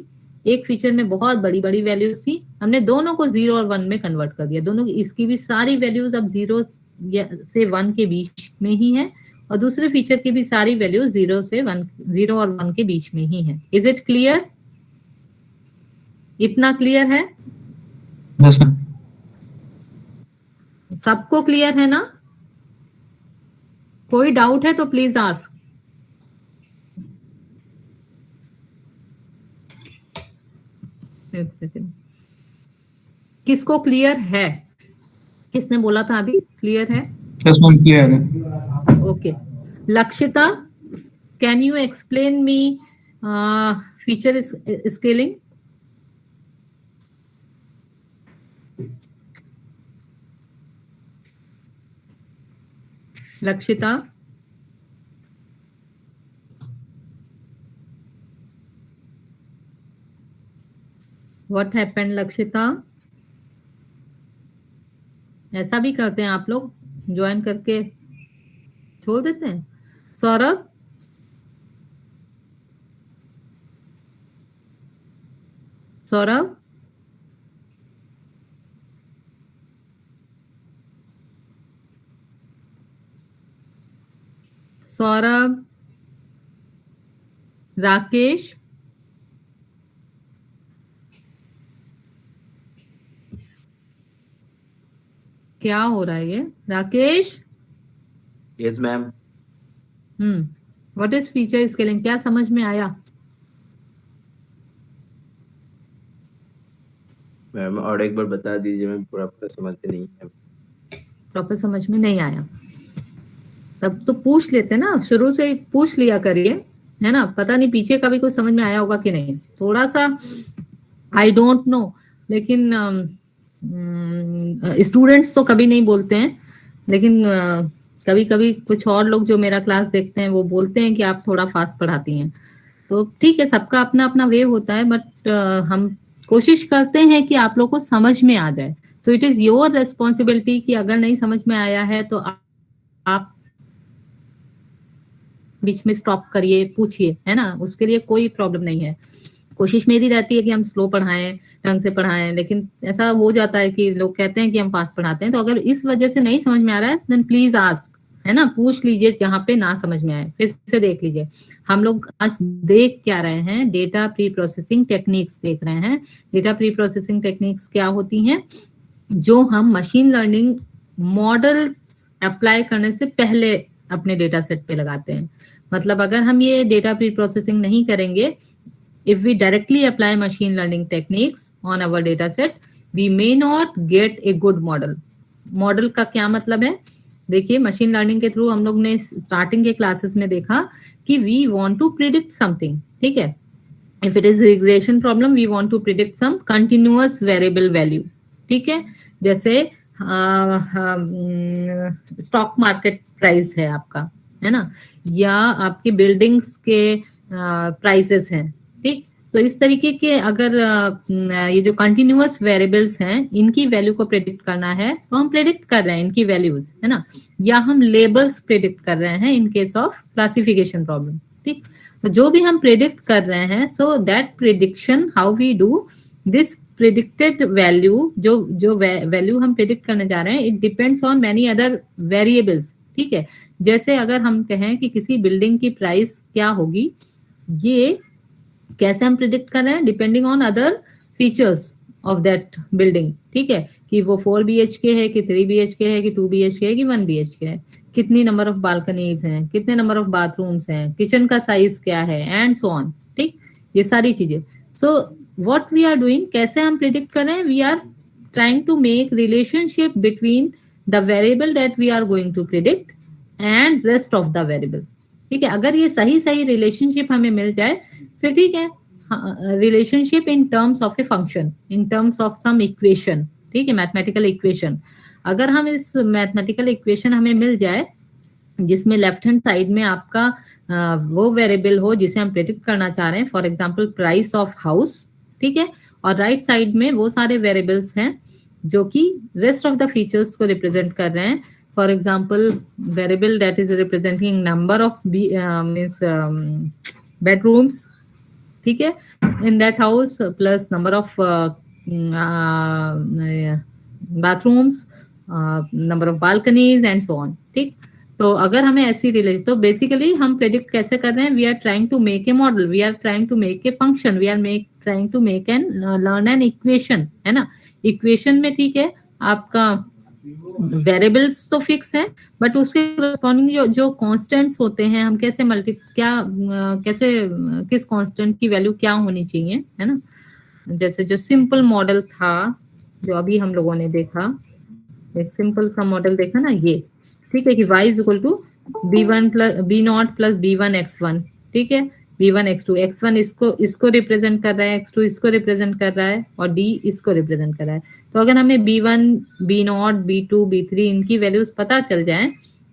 एक फीचर में बहुत बड़ी वैल्यूज थी. हमने दोनों को 0 और 1 में कन्वर्ट कर दिया. दोनों इसकी भी सारी वैल्यूज अब 0 से 1 के बीच में ही है और दूसरे फीचर की भी सारी वैल्यूज 0 और 1 के बीच में ही है. Is it clear? इतना क्लियर है? Yes, ma'am. सबको क्लियर है ना? कोई डाउट है तो प्लीज आस्क. एक सेकेंड. किसको क्लियर है? किसने बोला था अभी क्लियर है? Yes, ma'am, clear है. Okay. Lakshita, can you explain me feature scaling? Lakshita, what happened Lakshita? ऐसा भी करते हैं आप लोग, ज्वाइन करके छोड़ देते हैं? सौरभ, सौरभ, सौरभ, राकेश, क्या हो रहा है ये? Rakesh, yes ma'am. What is feature scaling, क्या समझ में आया? मैम और एक बार बता दीजिए, मैं पूरा समझ में नहीं है। प्रॉपर समझ में नहीं आया तब तो पूछ लेते ना, शुरू से ही पूछ लिया करिए, है ना? पता नहीं पीछे का भी कुछ समझ में आया होगा कि नहीं, थोड़ा सा आई डोंट नो, लेकिन स्टूडेंट्स तो कभी नहीं बोलते हैं, लेकिन कभी कभी कुछ और लोग जो मेरा क्लास देखते हैं वो बोलते हैं कि आप थोड़ा फास्ट पढ़ाती हैं। तो ठीक है, सबका अपना अपना वे होता है, बट हम कोशिश करते हैं कि आप लोग को समझ में आ जाए। सो इट इज योर रेस्पॉन्सिबिलिटी कि अगर नहीं समझ में आया है तो आप बीच में स्टॉप करिए, पूछिए, है ना? उसके लिए कोई प्रॉब्लम नहीं है। कोशिश मेरी रहती है कि हम स्लो पढ़ाएं, ढंग से पढ़ाएं, लेकिन ऐसा हो जाता है कि लोग कहते हैं कि हम फास्ट पढ़ाते हैं। तो अगर इस वजह से नहीं समझ में आ रहा है देन प्लीज आस्क, है ना? पूछ लीजिए जहाँ पे ना समझ में आए, फिर से देख लीजिए। हम लोग आज देख क्या रहे हैं? डेटा प्री प्रोसेसिंग टेक्निक्स देख रहे हैं। डेटा प्री प्रोसेसिंग टेक्निक्स क्या होती हैं? जो हम मशीन लर्निंग मॉडल अप्लाई करने से पहले अपने डेटा सेट पे लगाते हैं। मतलब अगर हम ये डेटा प्री प्रोसेसिंग नहीं करेंगे, if we directly apply machine learning techniques on our data set, we may not get a good model. Model का क्या मतलब है? देखिए, मशीन लर्निंग के थ्रू हम लोग ने स्टार्टिंग के क्लासेस में देखा कि we want to predict something, ठीक है? If it is regression problem, we want to predict some continuous variable value, ठीक है? जैसे स्टॉक मार्केट प्राइस है आपका, है ना? या आपकी बिल्डिंग्स के प्राइसेस हैं, ठीक? तो इस तरीके के अगर ये जो कंटिन्यूअस वेरिएबल्स हैं, इनकी वैल्यू को प्रेडिक्ट करना है तो हम प्रेडिक्ट कर रहे हैं इनकी वैल्यूज, है ना? या हम लेबल्स प्रेडिक्ट कर रहे हैं in case of classification problem, ठीक? तो जो भी हम प्रेडिक्ट कर रहे हैं, so that prediction, how we do this predicted value, जो वैल्यू हम प्रेडिक्ट करने जा रहे हैं, it depends on many other variables, ठीक है? जैसे अगर हम कहें कि किसी बिल्डिंग की प्राइस क्या होगी, ये कैसे हम प्रिडिक्ट कर रहे हैं? Depending on other features of that building, ठीक है? कि वो 4 BHK है कि 3 BHK है कि 2 BHK है कि 1 BHK है, कितनी नंबर ऑफ बालकनीज हैं, कितने नंबर ऑफ बाथरूम्स हैं, किचन का साइज क्या है, एंड सो ऑन, ठीक? ये सारी चीजें। So what we are doing, कैसे हम प्रिडिक्ट कर रहे हैं? We are trying to make relationship between the variable that we are going to predict and rest of the variables, ठीक है? अगर ये सही सही रिलेशनशिप हमें मिल जाए फिर ठीक है, relationship in terms of a function, in terms of some equation, ठीक है? Mathematical equation. अगर हम इस मैथमेटिकल इक्वेशन हमें मिल जाए जिसमें लेफ्ट हैंड साइड में आपका वो वेरिएबल हो जिसे हम प्रेडिक्ट करना चाह रहे हैं, for example price of house, ठीक है? और राइट साइड में वो सारे वेरिएबल्स हैं जो कि रेस्ट ऑफ द फीचर्स को रिप्रेजेंट कर रहे हैं। For example variable that is representing number of bedrooms, ठीक है, in that house, plus number of bathrooms, number of balconies and so on, ठीक? तो अगर हमें ऐसी रिलेशन, तो बेसिकली हम प्रेडिक्ट कैसे कर रहे हैं? We are trying to make a model, we are trying to make a function, we are trying to make an learn an equation, है ना? इक्वेशन में ठीक है आपका वेरिएबल्स तो फिक्स है, बट उसके करस्पॉन्डिंग जो कांस्टेंट्स होते हैं, हम कैसे कैसे किस कांस्टेंट की वैल्यू क्या होनी चाहिए, है ना? जैसे जो सिंपल मॉडल था जो अभी हम लोगों ने देखा, एक सिंपल सा मॉडल देखा ना, ये ठीक है कि y is equal to b1 plus b0 plus b1 x1, ठीक है? b1 x2, x1 इसको रिप्रेजेंट कर रहा है, x2 इसको रिप्रेजेंट कर रहा है और d इसको रिप्रेजेंट कर रहा है। तो अगर हमें b1 b0 b2 b3 इनकी वैल्यूज पता चल जाए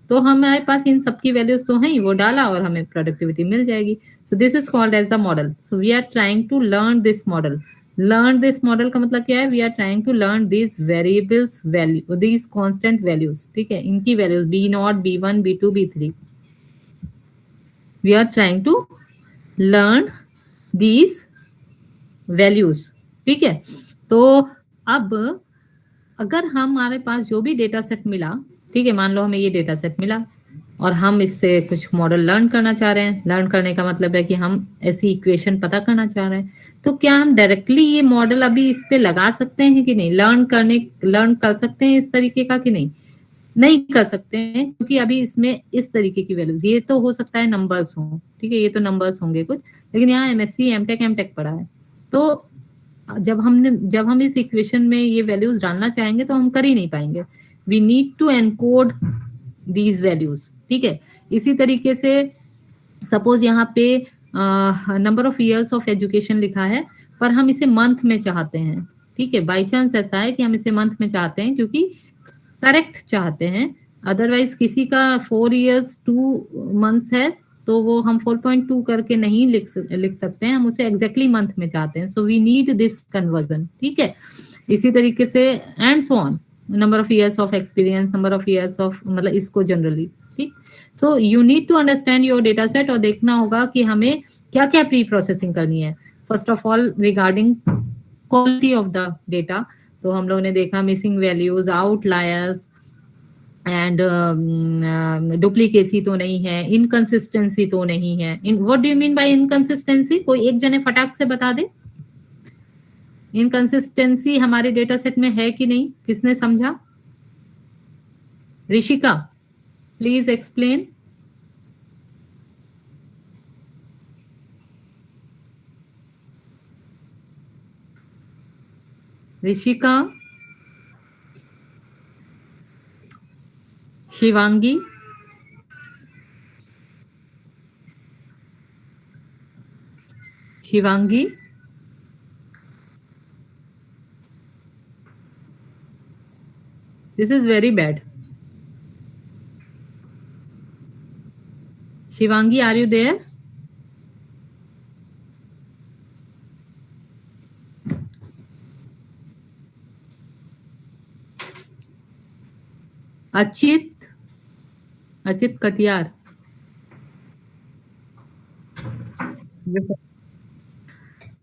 तो हमारे पास इन सबकी वैल्यूज तो हैं ही, वो डाला और हमें प्रोडक्टिविटी मिल जाएगी. So this is called as a model. So we are trying to learn this model. Learn this model का मतलब क्या है? We are trying to learn this variables value, this constant values. ठीक है, इनकी values B0, B1, B2, B3. We are trying to learn these values. ठीक है, तो अब अगर हमारे पास जो भी डेटा सेट मिला, ठीक है, मान लो हमें ये डेटा सेट मिला और हम इससे कुछ मॉडल लर्न करना चाह रहे हैं. लर्न करने का मतलब है कि हम ऐसी इक्वेशन पता करना चाह रहे हैं. तो क्या हम डायरेक्टली ये मॉडल अभी इस पे लगा सकते हैं कि नहीं? लर्न कर सकते हैं इस तरीके का कि नहीं? नहीं कर सकते हैं, क्योंकि अभी इसमें इस तरीके की वैल्यूज, ये तो हो सकता है नंबर्स हों, ठीक है, ये तो नंबर्स होंगे कुछ, लेकिन यहाँ MSc एमटेक पढ़ा है. तो जब हम इस इक्वेशन में ये वैल्यूज डालना चाहेंगे तो हम कर ही नहीं पाएंगे. We need to encode these values. ठीक है, इसी तरीके से सपोज यहाँ पे number of years of education लिखा है, पर हम इसे मंथ में चाहते हैं. ठीक है, बाई चांस ऐसा है कि हम इसे मंथ में चाहते हैं क्योंकि करेक्ट चाहते हैं. अदरवाइज किसी का 4 years 2 months है तो वो हम 4.2 करके नहीं लिख सकते हैं, हम उसे एग्जैक्टली मंथ में चाहते हैं. So we need this conversion. ठीक है, इसी तरीके से and so on, number of years of experience, number of years of, मतलब इसको जनरली. ठीक, so you need to understand your data set और देखना होगा कि हमें क्या क्या प्री प्रोसेसिंग करनी है. First of all regarding quality of the data, तो हम लोगों ने देखा missing values, outliers and duplicacy तो नहीं है, इनकंसिस्टेंसी तो नहीं है. What do you mean by inconsistency? कोई एक जने फटाक से बता दे, इनकंसिस्टेंसी हमारे डेटा सेट में है कि नहीं? किसने समझा? Rishika, please explain. Rishika, Shivangi, Shivangi, this is very bad. Shivangi, are you there? Achit Katiyar.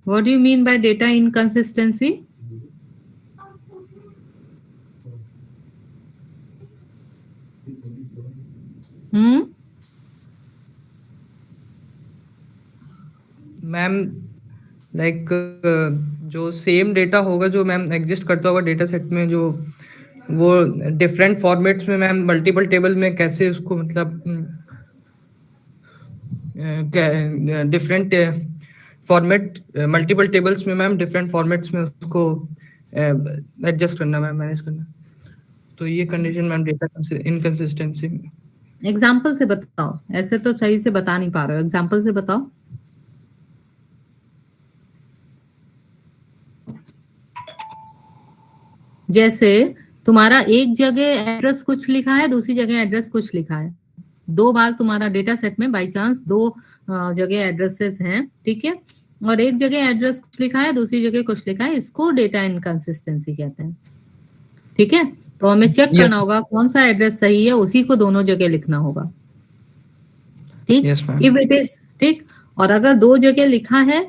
What do you mean by data inconsistency? Ma'am like जो सेम डेटा होगा जो मैम एग्जिस्ट करता होगा डेटा सेट में, जो वो डिफरेंट फॉर्मेट्स में मैम मल्टीपल टेबल में कैसे उसको मतलब डिफरेंट फॉर्मेट मल्टीपल टेबल्स में मैम डिफरेंट फॉर्मेट्स में उसको एडजस्ट करना मैम, मैनेज करना. तो ये कंडीशन मैम डेटा इनकंसिस्टेंसी में. एग्जाम्पल से बताओ, ऐसे तो सही से बता नहीं पा रहे हो, एग्जाम्पल से बताओ. जैसे तुम्हारा एक जगह एड्रेस कुछ लिखा है, दूसरी जगह एड्रेस कुछ लिखा है. 2 बार तुम्हारा डेटा सेट में बाई चांस 2 जगह एड्रेसेस हैं. ठीक है, और एक जगह एड्रेस कुछ लिखा है, दूसरी जगह कुछ लिखा है. इसको डेटा इनकंसिस्टेंसी कहते हैं. ठीक है, तो हमें चेक करना होगा कौन सा एड्रेस सही है, उसी को दोनों जगह लिखना होगा. ठीक, इफ इट इज ठीक. और अगर 2 जगह लिखा है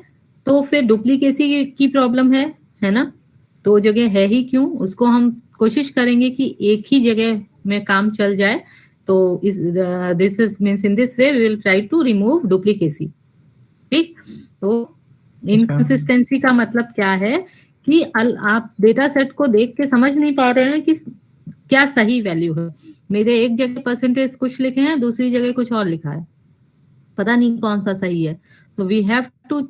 तो फिर डुप्लीकेसी की प्रॉब्लम है ना. 2 जगह है ही क्यों, उसको हम कोशिश करेंगे कि एक ही जगह में काम चल जाए. तो इस this is means in this way we will try to remove duplicacy. ठीक, तो इनकंसिस्टेंसी का मतलब क्या है कि आप डेटा सेट को देख के समझ नहीं पा रहे हैं कि क्या सही वैल्यू है. मेरे एक जगह परसेंटेज कुछ लिखे हैं, दूसरी जगह कुछ और लिखा है, पता नहीं कौन सा सही है. So we have to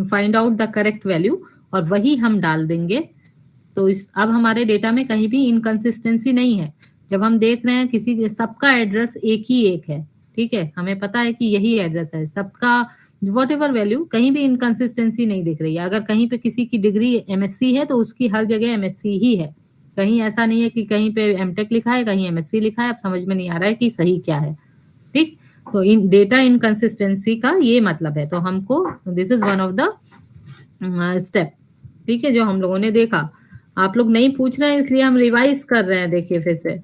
find out the correct value और वही हम डाल देंगे. तो अब हमारे डेटा में कहीं भी इनकंसिस्टेंसी नहीं है. जब हम देख रहे हैं किसी सबका एड्रेस एक ही एक है, ठीक है, हमें पता है कि यही एड्रेस है सबका, वॉट एवर वैल्यू, कहीं भी इनकंसिस्टेंसी नहीं दिख रही है. अगर कहीं पे किसी की डिग्री MSc है तो उसकी हर जगह MSc ही है. कहीं ऐसा नहीं है कि कहीं पे एमटेक लिखा है, कहीं एमएससी लिखा है, अब समझ में नहीं आ रहा है कि सही क्या है। ठीक, तो इन डेटा इनकंसिस्टेंसी का ये मतलब है। तो हमको this is one of the step, ठीक है, जो हम लोगों ने देखा। आप लोग नहीं पूछ रहे हैं इसलिए हम रिवाइज कर रहे हैं, देखिए फिर से,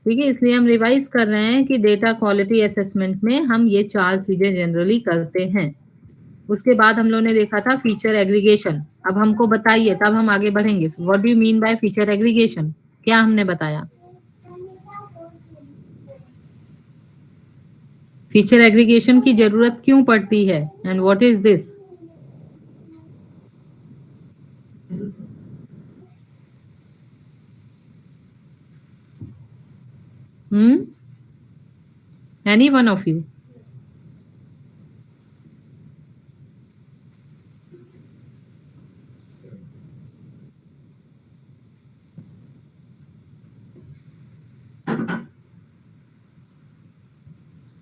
ठीक है, इसलिए हम रिवाइज कर रहे हैं कि डेटा क्वालिटी असेसमेंट में हम ये 4 चीजें जनरली करते हैं। उसके बाद हम लोगों ने देखा था फीचर एग्रीगेशन। अब हमको बताइए, तब हम आगे बढ़ेंगे, what do you mean bye feature aggregation, क्या हमने बताया? फीचर एग्रीगेशन की जरूरत क्यों पड़ती है and what is this? Any one of you?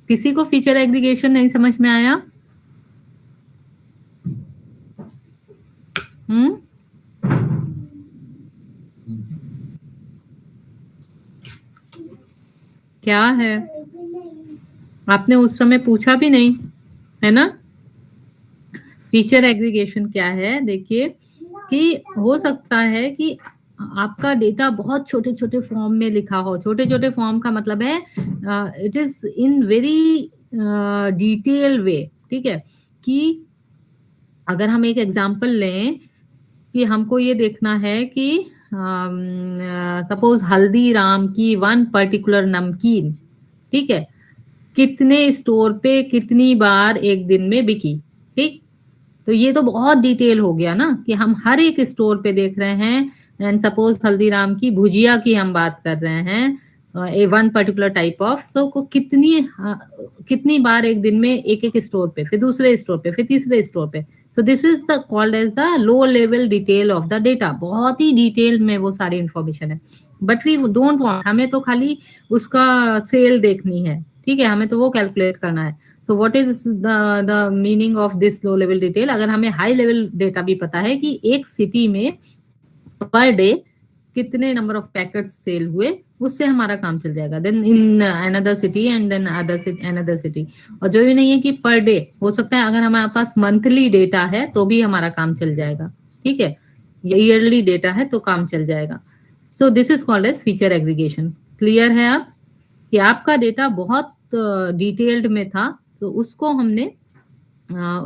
किसी को फीचर एग्रीगेशन नहीं समझ में आया? क्या है? आपने उस समय पूछा भी नहीं, है ना? फीचर एग्रीगेशन क्या है? देखिए कि हो सकता है कि आपका डेटा बहुत छोटे छोटे फॉर्म में लिखा हो। छोटे छोटे फॉर्म का मतलब है it is in very detail वे, ठीक है, कि अगर हम एक एग्जांपल लें कि हमको ये देखना है कि सपोज हल्दीराम की वन पर्टिकुलर नमकीन, ठीक है, कितने स्टोर पे कितनी बार एक दिन में बिकी, ठीक, तो ये तो बहुत डिटेल हो गया ना कि हम हर एक स्टोर पे देख रहे हैं। एंड सपोज हल्दीराम की भुजिया की हम बात कर रहे हैं, ए वन पर्टिकुलर टाइप ऑफ, सो को कितनी बार एक दिन में एक एक स्टोर पे, फिर दूसरे स्टोर पे, फिर तीसरे स्टोर पे। So this is the called as the low level detail of the data. बहुत ही डिटेल में वो सारी इंफॉर्मेशन है, बट वी डोंट वांट, हमें तो खाली उसका सेल देखनी है, ठीक है, हमें तो वो कैलकुलेट करना है। So what is the meaning of this low level detail? अगर हमें हाई लेवल डेटा भी पता है कि एक सिटी में पर डे कितने नंबर ऑफ पैकेट्स सेल हुए, उससे हमारा काम चल जाएगा। Then in another city and then another city. और जो भी नहीं है कि पर डे, हो सकता है अगर हमारे पास मंथली डेटा है तो भी हमारा काम चल जाएगा, ठीक है, ईयरली डेटा है तो काम चल जाएगा। So this is called as feature aggregation. Clear है आप कि आपका डेटा बहुत डिटेल्ड में था, तो उसको हमने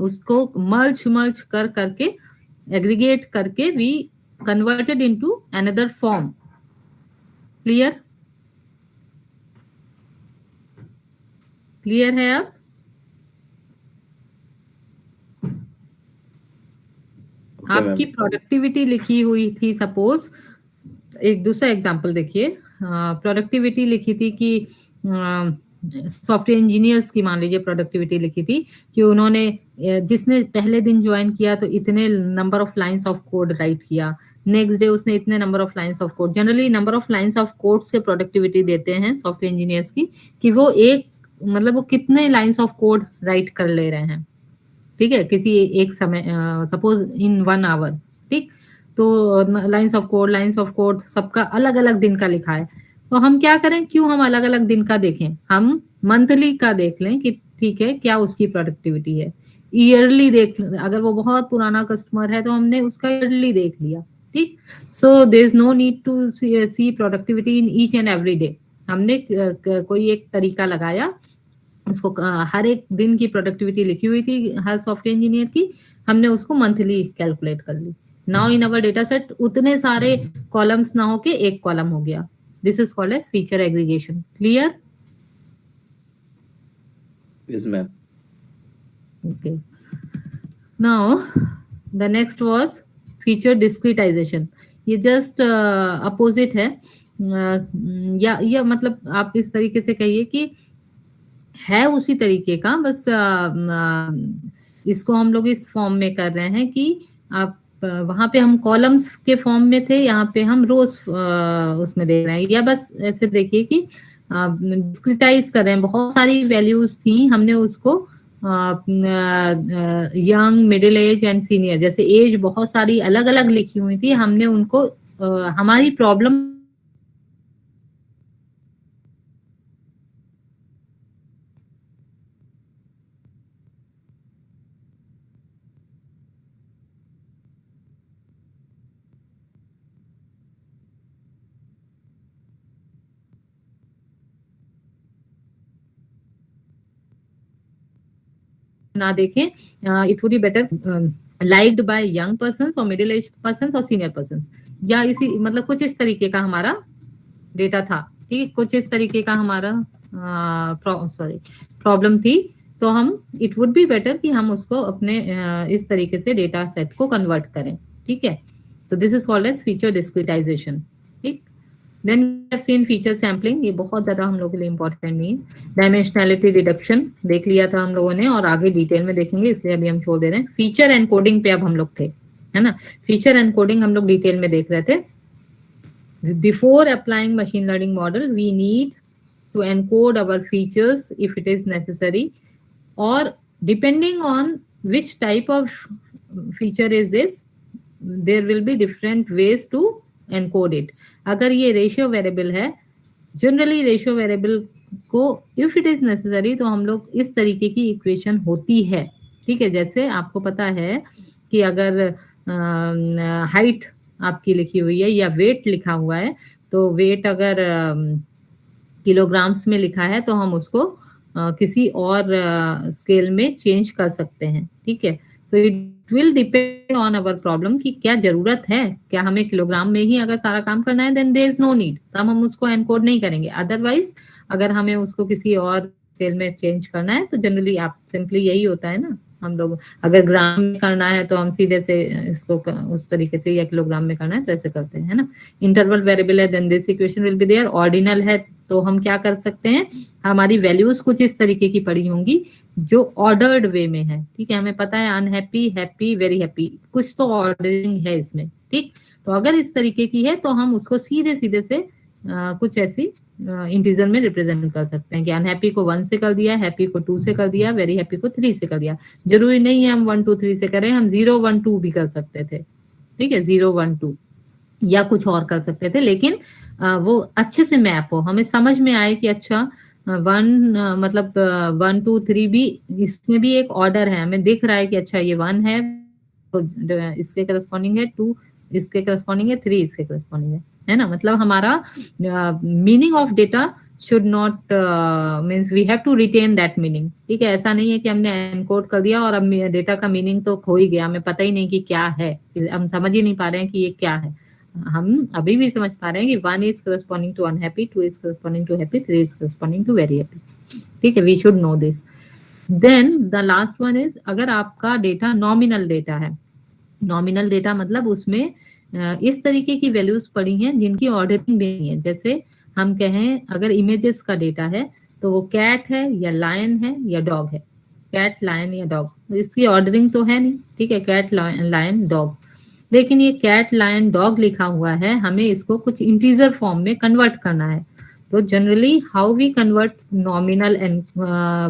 उसको मर्ज कर करके एग्रीगेट करके we converted into another form. Clear? Clear है अब? आपकी प्रोडक्टिविटी लिखी हुई थी, सपोज एक दूसरा एग्जांपल देखिए, प्रोडक्टिविटी लिखी थी कि सॉफ्टवेयर इंजीनियर्स की मान लीजिए प्रोडक्टिविटी लिखी थी कि उन्होंने जिसने पहले दिन ज्वाइन किया तो इतने number of lines of code right किया, नेक्स्ट डे उसने इतने number of lines of code. Generally number of lines of code से प्रोडक्टिविटी देते हैं सॉफ्टवेयर इंजीनियर्स की कि वो एक मतलब वो कितने लाइंस ऑफ कोड राइट कर ले रहे हैं, ठीक है, किसी एक समय, सपोज इन 1 आवर, ठीक, तो लाइंस ऑफ कोड सबका अलग अलग दिन का लिखा है। तो हम क्या करें, क्यों हम अलग अलग दिन का देखें, हम मंथली का देख लें कि ठीक है क्या उसकी प्रोडक्टिविटी है। ईयरली देख, अगर वो बहुत पुराना कस्टमर है तो हमने उसका ईयरली देख लिया, ठीक। So there is no need to see productivity in each and every day. हमने कोई एक तरीका लगाया, उसको हर एक दिन की प्रोडक्टिविटी लिखी हुई थी हर सॉफ्टवेयर इंजीनियर की, हमने उसको मंथली कैलकुलेट कर ली। Now in our data set उतने सारे कॉलम्स ना होके एक कॉलम हो गया। This is called as feature aggregation. Clear? Yes, ma'am. Okay. Now the next was feature discretization. ये जस्ट अपोजिट है, या मतलब आप इस तरीके से कहिए कि है उसी तरीके का, बस इसको हम लोग इस फॉर्म में कर रहे हैं कि आप वहां पे हम कॉलम्स के फॉर्म में थे, यहाँ पे हम रोज उसमें देख रहे हैं। या बस ऐसे देखिए कि डिस्क्रिटाइज कर रहे हैं, बहुत सारी वैल्यूज थी, हमने उसको young, middle age and senior, जैसे एज बहुत सारी अलग अलग लिखी हुई थी, हमने उनको हमारी प्रॉब्लम ना देखें, it would be better liked by young persons और मिडिल एज पर्सन्स और सीनियर पर्सन्स, या इसी मतलब कुछ इस तरीके का हमारा डेटा था, ठीक है, कुछ इस तरीके का हमारा प्रॉब्लम थी, तो हम इट वुड बी बेटर कि हम उसको अपने इस तरीके से डेटा सेट को कन्वर्ट करें, ठीक है। So this is called as feature discretization, ठीक। Then we have seen feature sampling, ये बहुत ज्यादा हम लोगों के लिए इंपॉर्टेंट नहीं है। डायमेंशनैलिटी रिडक्शन देख लिया था हम लोगों ने, और आगे डिटेल में देखेंगे, इसलिए अभी हम छोड़ दे रहे हैं। फीचर एनकोडिंग पे अब हम लोग थे, है ना, फीचर एनकोडिंग हम लोग डिटेल में देख रहे थे। Before applying machine learning model, we need to encode our features if it is necessary, or depending on which type of feature is this, there will be different ways to encode it. अगर ये ratio variable है, generally ratio variable को if it is necessary तो हम लोग इस तरीके की इक्वेशन होती है, ठीक है। जैसे आपको पता है कि अगर हाइट आपकी लिखी हुई है या वेट लिखा हुआ है, तो वेट अगर किलोग्राम्स में लिखा है तो हम उसको किसी और स्केल में चेंज कर सकते हैं, ठीक है। So it will depend on our problem कि क्या जरूरत है, क्या हमें किलोग्राम में ही अगर सारा काम करना है, then there is no need, तब हम उसको एनकोड नहीं करेंगे। अदरवाइज अगर हमें उसको किसी और स्केल में चेंज करना है तो जनरली आप सिंपली यही होता है ना, हम लोग अगर ग्राम में करना है तो हम सीधे से इसको उस तरीके से, या किलोग्राम में करना है तो ऐसे करते हैं, है ना। इंटरवल वेरिएबल है, then this equation will be there. Ordinal है तो हम क्या कर सकते हैं, हमारी वैल्यूज कुछ इस तरीके की पड़ी होंगी जो ऑर्डर्ड वे में है, ठीक है। हमें पता है अनहैप्पी, हैप्पी, वेरी हैप्पी, कुछ तो ऑर्डरिंग है इसमें, ठीक। तो अगर इस तरीके की है तो हम उसको सीधे सीधे से कुछ ऐसी इंटीजर में रिप्रेजेंट कर सकते हैं कि अनहैप्पी को 1 से कर दिया, हैप्पी को 2 से कर दिया, वेरी हैप्पी को 3 से कर दिया। जरूरी नहीं है हम 1 2 3 से करें, हम 0 1 2 भी कर सकते थे, ठीक है, 0 1 2 या कुछ और कर सकते थे, लेकिन वो अच्छे से मैप हो, हमें समझ में आए कि अच्छा 1 मतलब 1 2 3 भी, इसमें भी एक ऑर्डर है, हमें दिख रहा है कि अच्छा ये 1 है तो इसके करस्पॉन्डिंग है, 2 इसके करस्पॉन्डिंग है, 3 इसके करस्पॉन्डिंग है ना। मतलब हमारा meaning of data should not means we have to retain that meaning, ठीक है। ऐसा नहीं है कि हमने एनकोड कर दिया और अब डेटा का मीनिंग तो खो ही गया, हमें पता ही नहीं कि क्या है, हम समझ ही नहीं पा रहे हैं कि ये क्या है। हम अभी भी समझ पा रहे हैं कि 1 is corresponding to unhappy, 2 is corresponding to happy, 3 is corresponding to very happy, ठीक है। We should know this. Then the last one is, अगर आपका डेटा नॉमिनल डेटा है, नॉमिनल डेटा मतलब उसमें इस तरीके की वैल्यूज पड़ी हैं जिनकी ऑर्डरिंग भी नहीं है। जैसे हम कहें अगर इमेजेस का डेटा है तो वो कैट है या लायन है या डॉग है, कैट लायन या डॉग, इसकी ऑर्डरिंग तो है नहीं, ठीक है, कैट लायन डॉग। लेकिन ये कैट लायन डॉग लिखा हुआ है, हमें इसको कुछ इंटीजर फॉर्म में कन्वर्ट करना है। तो generally how we convert nominal and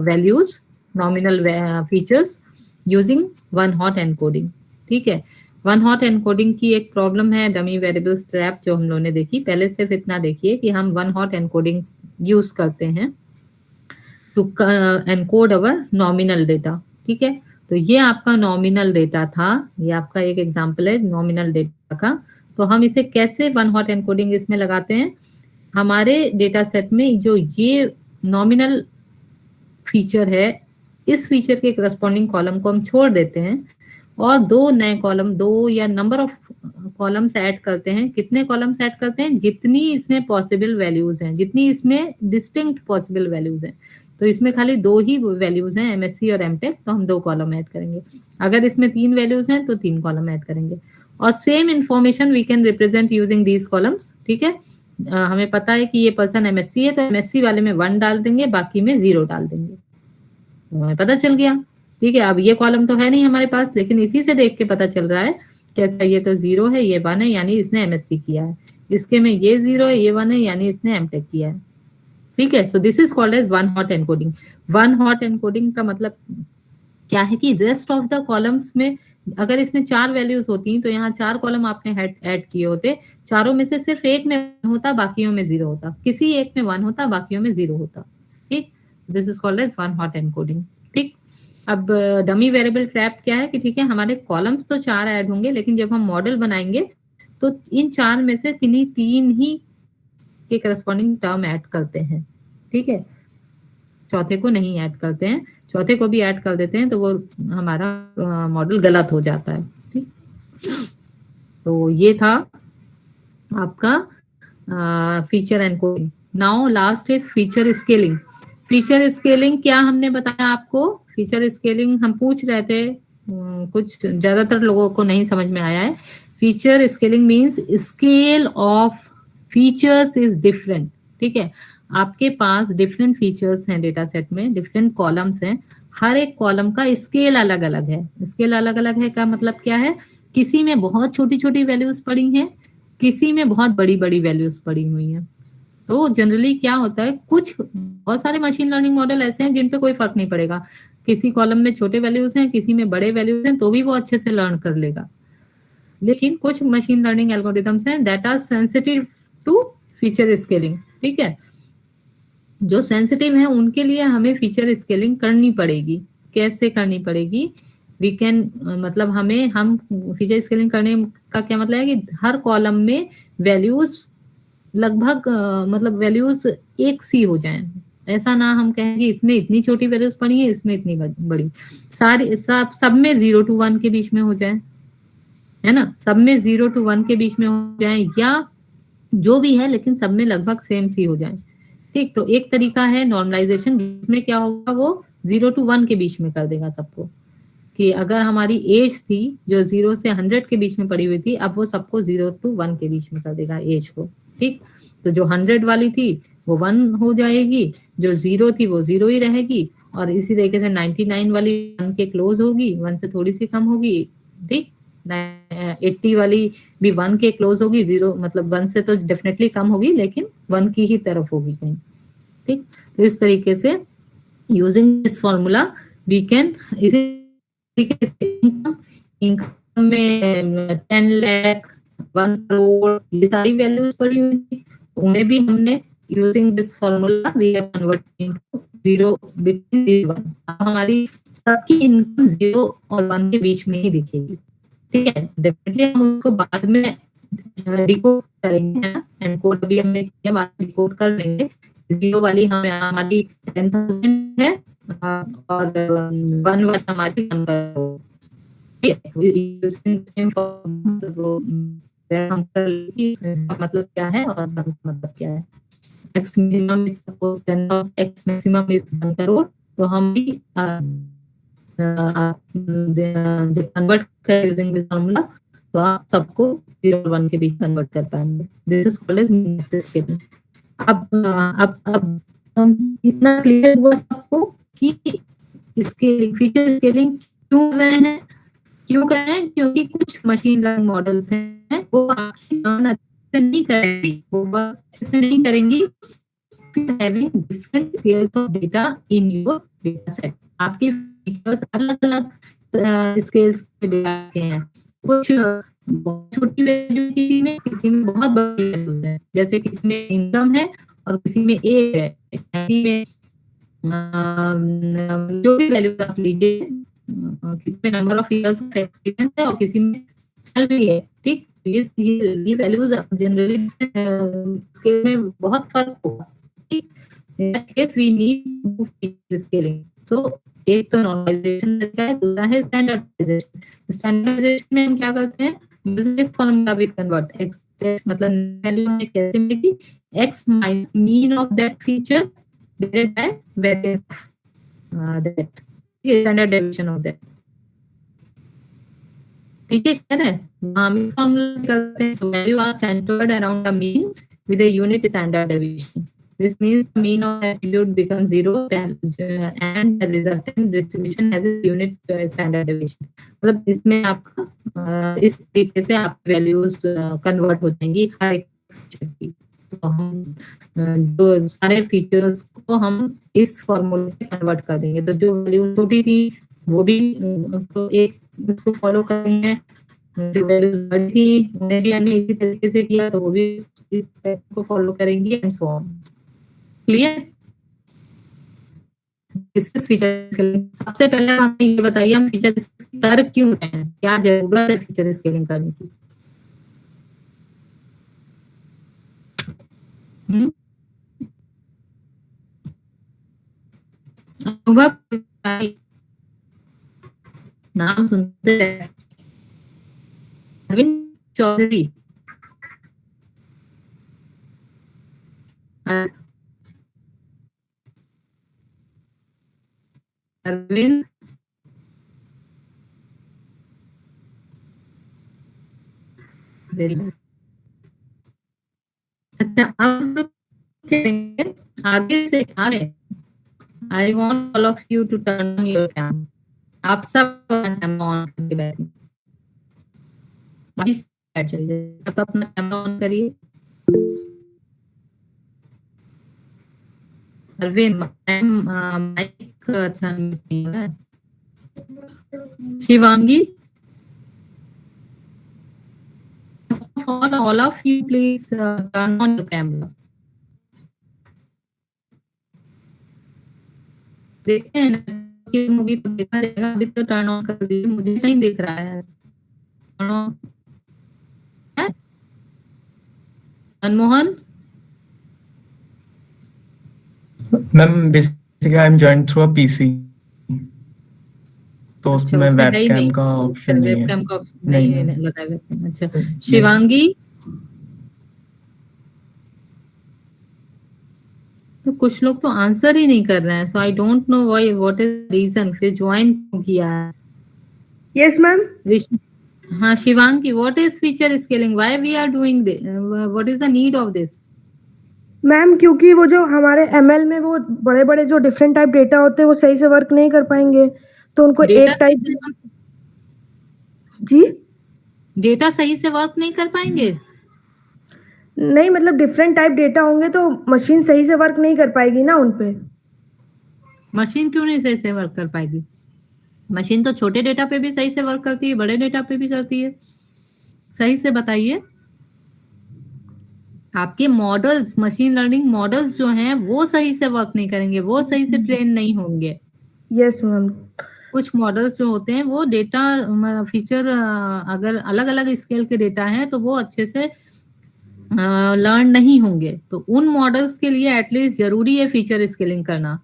values, nominal features using one hot encoding, ठीक है। वन हॉट एनकोडिंग की एक प्रॉब्लम है डमी वेरिएबल्स ट्रैप जो हम लोगों ने देखी। पहले सिर्फ इतना देखिए कि हम वन हॉट एनकोडिंग यूज करते हैं to encode our nominal data, ठीक है। तो ये आपका नॉमिनल डेटा था, ये आपका एक एग्जांपल है नॉमिनल डेटा का। तो हम इसे कैसे वन हॉट एनकोडिंग इसमें लगाते हैं, हमारे डेटा सेट में जो ये नॉमिनल फीचर है, इस फीचर के करस्पॉन्डिंग कॉलम को हम छोड़ देते हैं और 2 नए कॉलम, 2 या नंबर ऑफ कॉलम्स ऐड करते हैं। कितने कॉलम्स ऐड करते हैं, जितनी इसमें पॉसिबल वैल्यूज हैं, जितनी इसमें डिस्टिंक्ट पॉसिबल वैल्यूज हैं। तो इसमें खाली 2 ही वैल्यूज हैं, एमएससी और एमटेक, तो हम 2 कॉलम ऐड करेंगे। अगर इसमें 3 वैल्यूज हैं तो 3 कॉलम ऐड करेंगे। और same information we can represent using these columns, ठीक है। हमें पता है कि ये पर्सन एमएससी है तो एमएससी वाले में 1 डाल देंगे, बाकी में 0 डाल देंगे, तो हमें पता चल गया, ठीक है। अब ये कॉलम तो है नहीं हमारे पास, लेकिन इसी से देख के पता चल रहा है कि अच्छा ये तो 0 है, ये 1 है, यानी इसने एमएससी किया है। इसके में ये 0 है, ये 1 है, यानी इसने एमटेक किया है, ठीक है। So this is called as one hot encoding. One hot encoding का मतलब क्या है कि रेस्ट ऑफ द कॉलम्स में, अगर इसमें 4 वैल्यूज होती तो यहाँ 4 कॉलम आपने ऐड किए होते, चारों में से सिर्फ एक में 1 होता, बाकियों में 0 होता, किसी एक में 1 होता, बाकियों में 0 होता, ठीक। This is called as one hot encoding, ठीक। अब डमी वेरिएबल ट्रैप क्या है कि ठीक है, हमारे कॉलम्स तो 4 ऐड होंगे, लेकिन जब हम मॉडल बनाएंगे तो इन 4 में से किन्हीं 3 ही के करस्पॉन्डिंग टर्म ऐड करते हैं, ठीक है। चौथे को नहीं ऐड करते हैं। चौथे को भी ऐड कर देते हैं तो वो हमारा मॉडल गलत हो जाता है। ठीक, तो ये था आपका feature encoding. Now last is feature scaling. Feature scaling क्या हमने बताया आपको? फीचर स्केलिंग हम पूछ रहे थे, कुछ ज्यादातर लोगों को नहीं समझ में आया है। Feature scaling means scale of features is different. ठीक है, आपके पास डिफरेंट फीचर्स हैं डेटा सेट में, डिफरेंट कॉलम्स हैं, हर एक कॉलम का स्केल अलग अलग है। स्केल अलग अलग है का मतलब क्या है? किसी में बहुत छोटी छोटी वैल्यूज पड़ी हैं, किसी में बहुत बड़ी बड़ी वैल्यूज पड़ी हुई हैं। तो जनरली क्या होता है, कुछ बहुत सारे मशीन लर्निंग मॉडल ऐसे हैं जिन पे कोई फर्क नहीं पड़ेगा। किसी कॉलम में छोटे वैल्यूज हैं, किसी में बड़े वैल्यूज हैं, तो भी वो अच्छे से लर्न कर लेगा। लेकिन कुछ मशीन लर्निंग एल्गोरिथम्स हैं that are sensitive to feature scaling. ठीक है, जो सेंसिटिव है उनके लिए हमें फीचर स्केलिंग करनी पड़ेगी। कैसे करनी पड़ेगी? वी कैन मतलब हम फीचर स्केलिंग करने का क्या मतलब है कि हर कॉलम में वैल्यूज लगभग मतलब वैल्यूज एक सी हो जाएं। ऐसा ना हम कहें कि इसमें इतनी छोटी वैल्यूज पड़ी है, इसमें इतनी बड़ी। सारी सब में 0 to 1 के बीच में हो जाए, है ना, सब में 0 to 1 के बीच में हो जाए, या जो भी है लेकिन सब में लगभग सेम सी हो जाए। ठीक, तो एक तरीका है नॉर्मलाइजेशन, जिसमें क्या होगा, वो 0 to 1 के बीच में कर देगा सबको। कि अगर हमारी एज थी जो 0 से 100 के बीच में पड़ी हुई थी, अब वो सबको 0 to 1 के बीच में कर देगा एज को। ठीक, तो जो 100 वाली थी वो 1 हो जाएगी, जो 0 थी वो 0 ही रहेगी, और इसी तरीके से 99 वाली 1 के क्लोज होगी, 1 से थोड़ी सी कम होगी। ठीक, 80 वाली भी 1 के क्लोज होगी, 0 मतलब 1 से तो डेफिनेटली कम होगी लेकिन 1 की ही तरफ होगी कहीं। ठीक, तो इस तरीके से using this formula we can, इसी तरीके से इनकम में 10 लाख 1 करोड़ ये सारी वैल्यूज पड़ी हुई थी, उन्हें भी हमने using this formula we have converted into 0 between 0 1। हमारी सबकी इनकम 0 और 1 के बीच में ही दिखेगी। ठीक है, डेफिनेटली हम उसको बाद में डिकोड करेंगे, एनकोड भी हमने किया, बाद में डिकोड कर लेंगे। 0 वाली हमारी 10,000 है और 1 वाली हमारी 1 करोड़। मतलब क्या है और मतलब क्या है। X minimum is suppose 10,000, x maximum is 1 crore. तो हम भी जब कन्वर्ट कर यूजिंग दिस फॉर्मूला तो आप सबको 0 और 1 के बीच कन्वर्ट कर पाएंगे। This is called as minimum scaling. अब इतना क्लियर हुआ सबको कि इसके फीचर स्केलिंग क्यों कर रहे हैं? क्यों कर रहे हैं? क्योंकि कुछ मशीन लर्निंग मॉडल्स हैं वो आपकी लर्न अच्छे से नहीं करेंगी, वो अच्छे से नहीं करेंगी having different scales of data in your data set। आपके फीचर्स अलग अलग स्केल्स के डेटा के हैं। कुछ बहुत छोटी वैल्यू किसी में बहुत बड़ी वैल्यू है, जैसे किसी में इनकम है और किसी में एज है, किसी में जो भी वैल्यू आप लीजिए, किसी में number of years of experience है और किसी में सैलरी है। ठीक, ये वैल्यूज जनरली स्केल में बहुत फर्क होगा। In that case, we need to do feature scaling. So, एक तो नॉर्मलाइजेशन रहता है, दूसरा है स्टैंडर्डाइजेशन। स्टैंडर्डाइजेशन में हम क्या करते हैं, बिजनेस फॉर्मूला भी कन्वर्ट एक्स मतलब वैल्यू हमें कैसे मिलेगी, x minus mean of that feature divided by variance that, standard deviation of that. ठीक है, क्या है, हम इस फॉर्मूला से करते हैं। So value are centered around the mean with a unit standard deviation. This means the mean of attribute becomes 0 and the resultant distribution has a unit standard deviation। मतलब इसमें आपका इस तरीके से आप वैल्यूज कन्वर्ट हो जाएंगी हर एक फीचर की। तो हम जो सारे फीचर्स को हम इस फॉर्मूले से कन्वर्ट कर देंगे। तो जो वैल्यू छोटी थी वो भी तो एक उसको फॉलो करेंगे, जो वैल्यूज बड़ी थी उन्हें भी हमने इसी तरीके से किया तो वो भी इस स्टेप को फॉलो करेंगे एंड सो ऑन। क्लियर? सबसे पहले हमें ये बताइए हम फीचर कर क्यों रहे हैं, क्या जरूरत है फीचर स्केलिंग करने की? अनुभव तिवारी, नाम सुनते हैं। Arvind Chaudhary, Arvind, very good. अच्छा, अब करेंगे आगे से आगे। I want all of you to turn on your camera. आप सब कैमरा ऑन करके बैठिए। चलिए, सब अपना कैमरा ऑन करिए। अरविंद, माइक अच्छा नहीं है। Shivangi, all of you please turn on your camera. देखते हैं ना कि मूवी तो देखा जाएगा, अभी तो टर्न ऑन कर दीजिए, मुझे नहीं दिख रहा है। Manmohan, ma'am basically I am joined through a PC, तो अच्छा, उसमें उसमें है ही वेबकैम नहीं। का ऑप्शन नहीं है। वेबकैम का ऑप्शन नहीं नहीं है। है लगा है। अच्छा, शिवांगी, तो कुछ लोग तो आंसर ही नहीं कर रहे हैं, so I don't know why, what is reason, फिर ज्वाइन क्यों किया है? Yes ma'am. हाँ Shivangi, what is feature scaling, why we are doing this, what is the need of this? Ma'am क्योंकि वो जो हमारे एमएल में वो बड़े बड़े जो डिफरेंट टाइप डेटा होते हैं वो सही से वर्क नहीं कर पाएंगे, तो उनको एक टाइप। जी डेटा सही से वर्क नहीं कर पाएंगे? नहीं, मतलब डिफरेंट टाइप डेटा होंगे तो मशीन सही से वर्क नहीं कर पाएगी ना उन पे। मशीन क्यों नहीं सही से वर्क कर पाएगी? मशीन तो छोटे डेटा पे भी सही से वर्क करती है, बड़े डेटा पे भी करती है। सही से बताइए, आपके मॉडल्स, मशीन लर्निंग मॉडल्स जो हैं वो सही से वर्क नहीं करेंगे, वो सही से ट्रेन नहीं होंगे। Yes ma'am. कुछ मॉडल्स जो होते हैं वो डेटा फीचर, अगर अलग अलग स्केल के डेटा हैं तो वो अच्छे से लर्न नहीं होंगे, तो उन मॉडल्स के लिए एटलीस्ट जरूरी है फीचर स्केलिंग करना।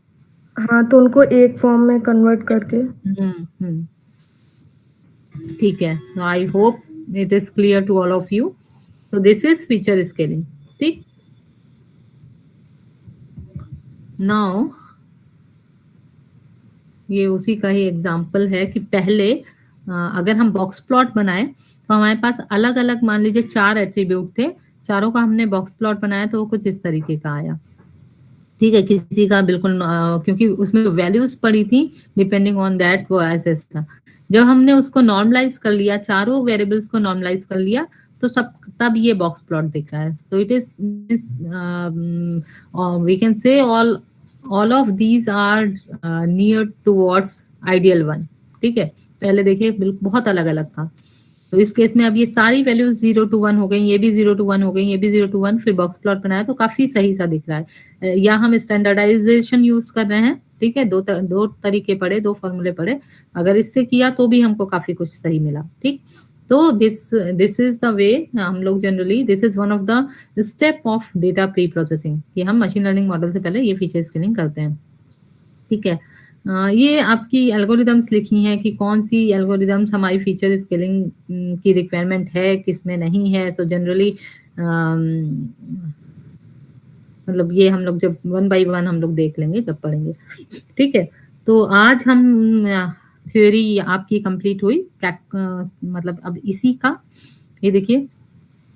हाँ, तो उनको एक फॉर्म में कन्वर्ट करके। ठीक है, I hope it is clear to all of you. तो दिस इज फीचर स्केलिंग। ठीक, नाउ ये उसी का ही एग्जाम्पल है कि पहले अगर हम बॉक्स प्लॉट बनाए तो हमारे पास अलग अलग, मान लीजिए 4 एट्रीब्यूट थे, चारों का हमने बॉक्स प्लॉट बनाया तो वो कुछ इस तरीके का आया। ठीक है, किसी का बिल्कुल क्योंकि उसमें वैल्यूज पड़ी थी, डिपेंडिंग ऑन दैट वो ऐसे था। जब हमने उसको नॉर्मलाइज कर लिया, चारों वेरिएबल्स को नॉर्मलाइज कर लिया, तो सब तब ये बॉक्स प्लॉट दिख रहा है। तो it is we can say all of these are near towards ideal one। ठीक है, पहले देखिए बहुत अलग अलग था, तो इस केस में अब ये सारी वैल्यूज 0 to 1 हो गई, ये भी 0 to 1 हो गई, ये भी 0 to 1, फिर बॉक्स प्लॉट बनाया तो काफी सही सा दिख रहा है। या हम स्टैंडर्डाइजेशन यूज कर रहे हैं, ठीक है, दो तरीके पढ़े, 2 फॉर्मूले पढ़े, अगर इससे किया तो भी हमको काफी कुछ सही मिला। ठीक, तो दिस इज द वे हम लोग generally, this is one of the step of data pre processing, कि हम मशीन लर्निंग मॉडल से पहले ये फीचर स्केलिंग करते हैं। ठीक है, ये आपकी एल्गोरिदम्स लिखी हैं कि कौन सी एल्गोरिदम्स हमारी फीचर स्केलिंग की रिक्वायरमेंट है, किसमें नहीं है। सो जनरली मतलब ये हम लोग जब 1 by 1 हम लोग देख लेंगे जब पढ़ेंगे। ठीक है, तो आज हम थ्योरी आपकी कंप्लीट हुई, मतलब अब इसी का ये देखिए,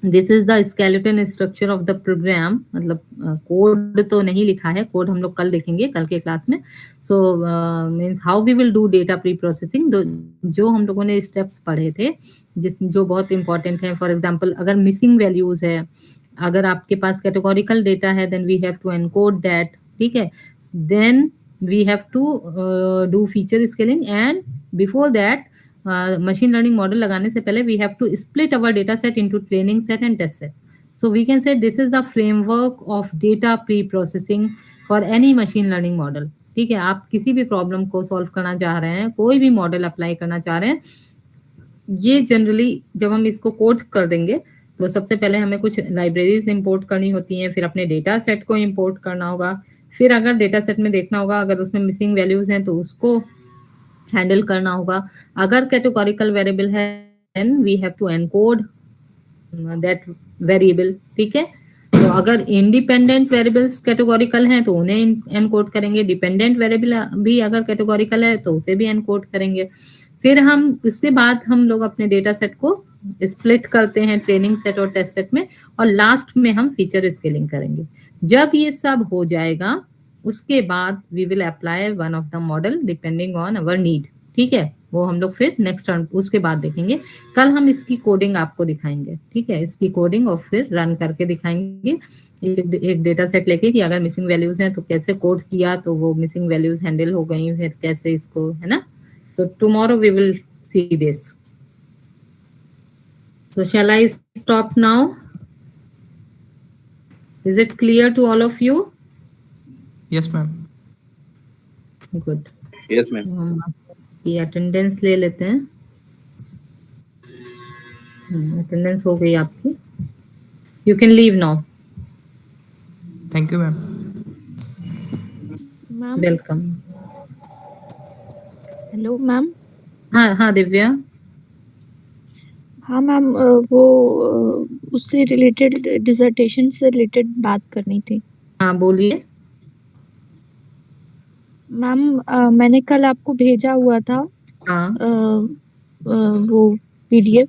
this is the skeleton structure of the program, मतलब कोड तो नहीं लिखा है, कोड हम लोग कल देखेंगे, कल के क्लास में। So means how we will do data preprocessing, जो हम लोगों ने स्टेप्स पढ़े थे जो बहुत इंपॉर्टेंट है। फॉर एग्जाम्पल, अगर मिसिंग वैल्यूज है, अगर आपके पास कैटेगोरिकल डेटा है, then we have to encode that. ठीक है, then we have to do feature scaling, and before that machine learning model लगाने से पहले we have to split our data set into training set and test set. So we can say this is the framework of data preprocessing for any machine learning model. ठीक है, आप किसी भी problem को solve करना चाह रहे हैं, कोई भी मॉडल अप्लाई करना चाह रहे हैं, ये जनरली जब हम इसको कोड कर देंगे तो सबसे पहले हमें कुछ लाइब्रेरीज इंपोर्ट करनी होती हैं, फिर अपने डेटा सेट को इंपोर्ट करना होगा, फिर अगर डेटा सेट में देखना होगा, अगर उसमें मिसिंग वैल्यूज हैं तो उसको हैंडल करना होगा। अगर कैटेगोरिकल वेरिएबल है then we have to encode that variable, ठीक है। तो अगर इंडिपेंडेंट वेरिएबल्स कैटेगोरिकल हैं तो उन्हें एनकोड करेंगे, डिपेंडेंट वेरिएबल भी अगर कैटेगोरिकल है तो उसे भी एनकोड करेंगे। फिर हम उसके बाद हम लोग अपने डेटा सेट को स्प्लिट करते हैं ट्रेनिंग सेट और टेस्ट सेट में, और लास्ट में हम फीचर स्केलिंग करेंगे। जब ये सब हो जाएगा उसके बाद we will apply one of the model depending on our need, ठीक है। वो हम लोग फिर नेक्स्ट उसके बाद देखेंगे। कल हम इसकी कोडिंग आपको दिखाएंगे, ठीक है, इसकी कोडिंग और फिर रन करके दिखाएंगे एक डेटा सेट लेके कि अगर मिसिंग वैल्यूज हैं तो कैसे कोड किया तो वो मिसिंग वैल्यूज हैंडल हो गई, फिर कैसे इसको, है ना। तो tomorrow we will see this. So shall I stop now? Is it clear to all of you? Yes, ma'am. Good. Yes ma'am. हम आपकी अटेंडेंस ले लेते हैं। अटेंडेंस हो गई आपकी। You can leave now. Thank you, ma'am. Ma'am Welcome. Hello ma'am. हाँ हाँ दिव्या। हाँ मैम, वो उससे रिलेटेड डिसर्टेशन से रिलेटेड बात करनी थी। हाँ बोलिए। मैम मैंने कल आपको भेजा हुआ था हाँ वो PDF।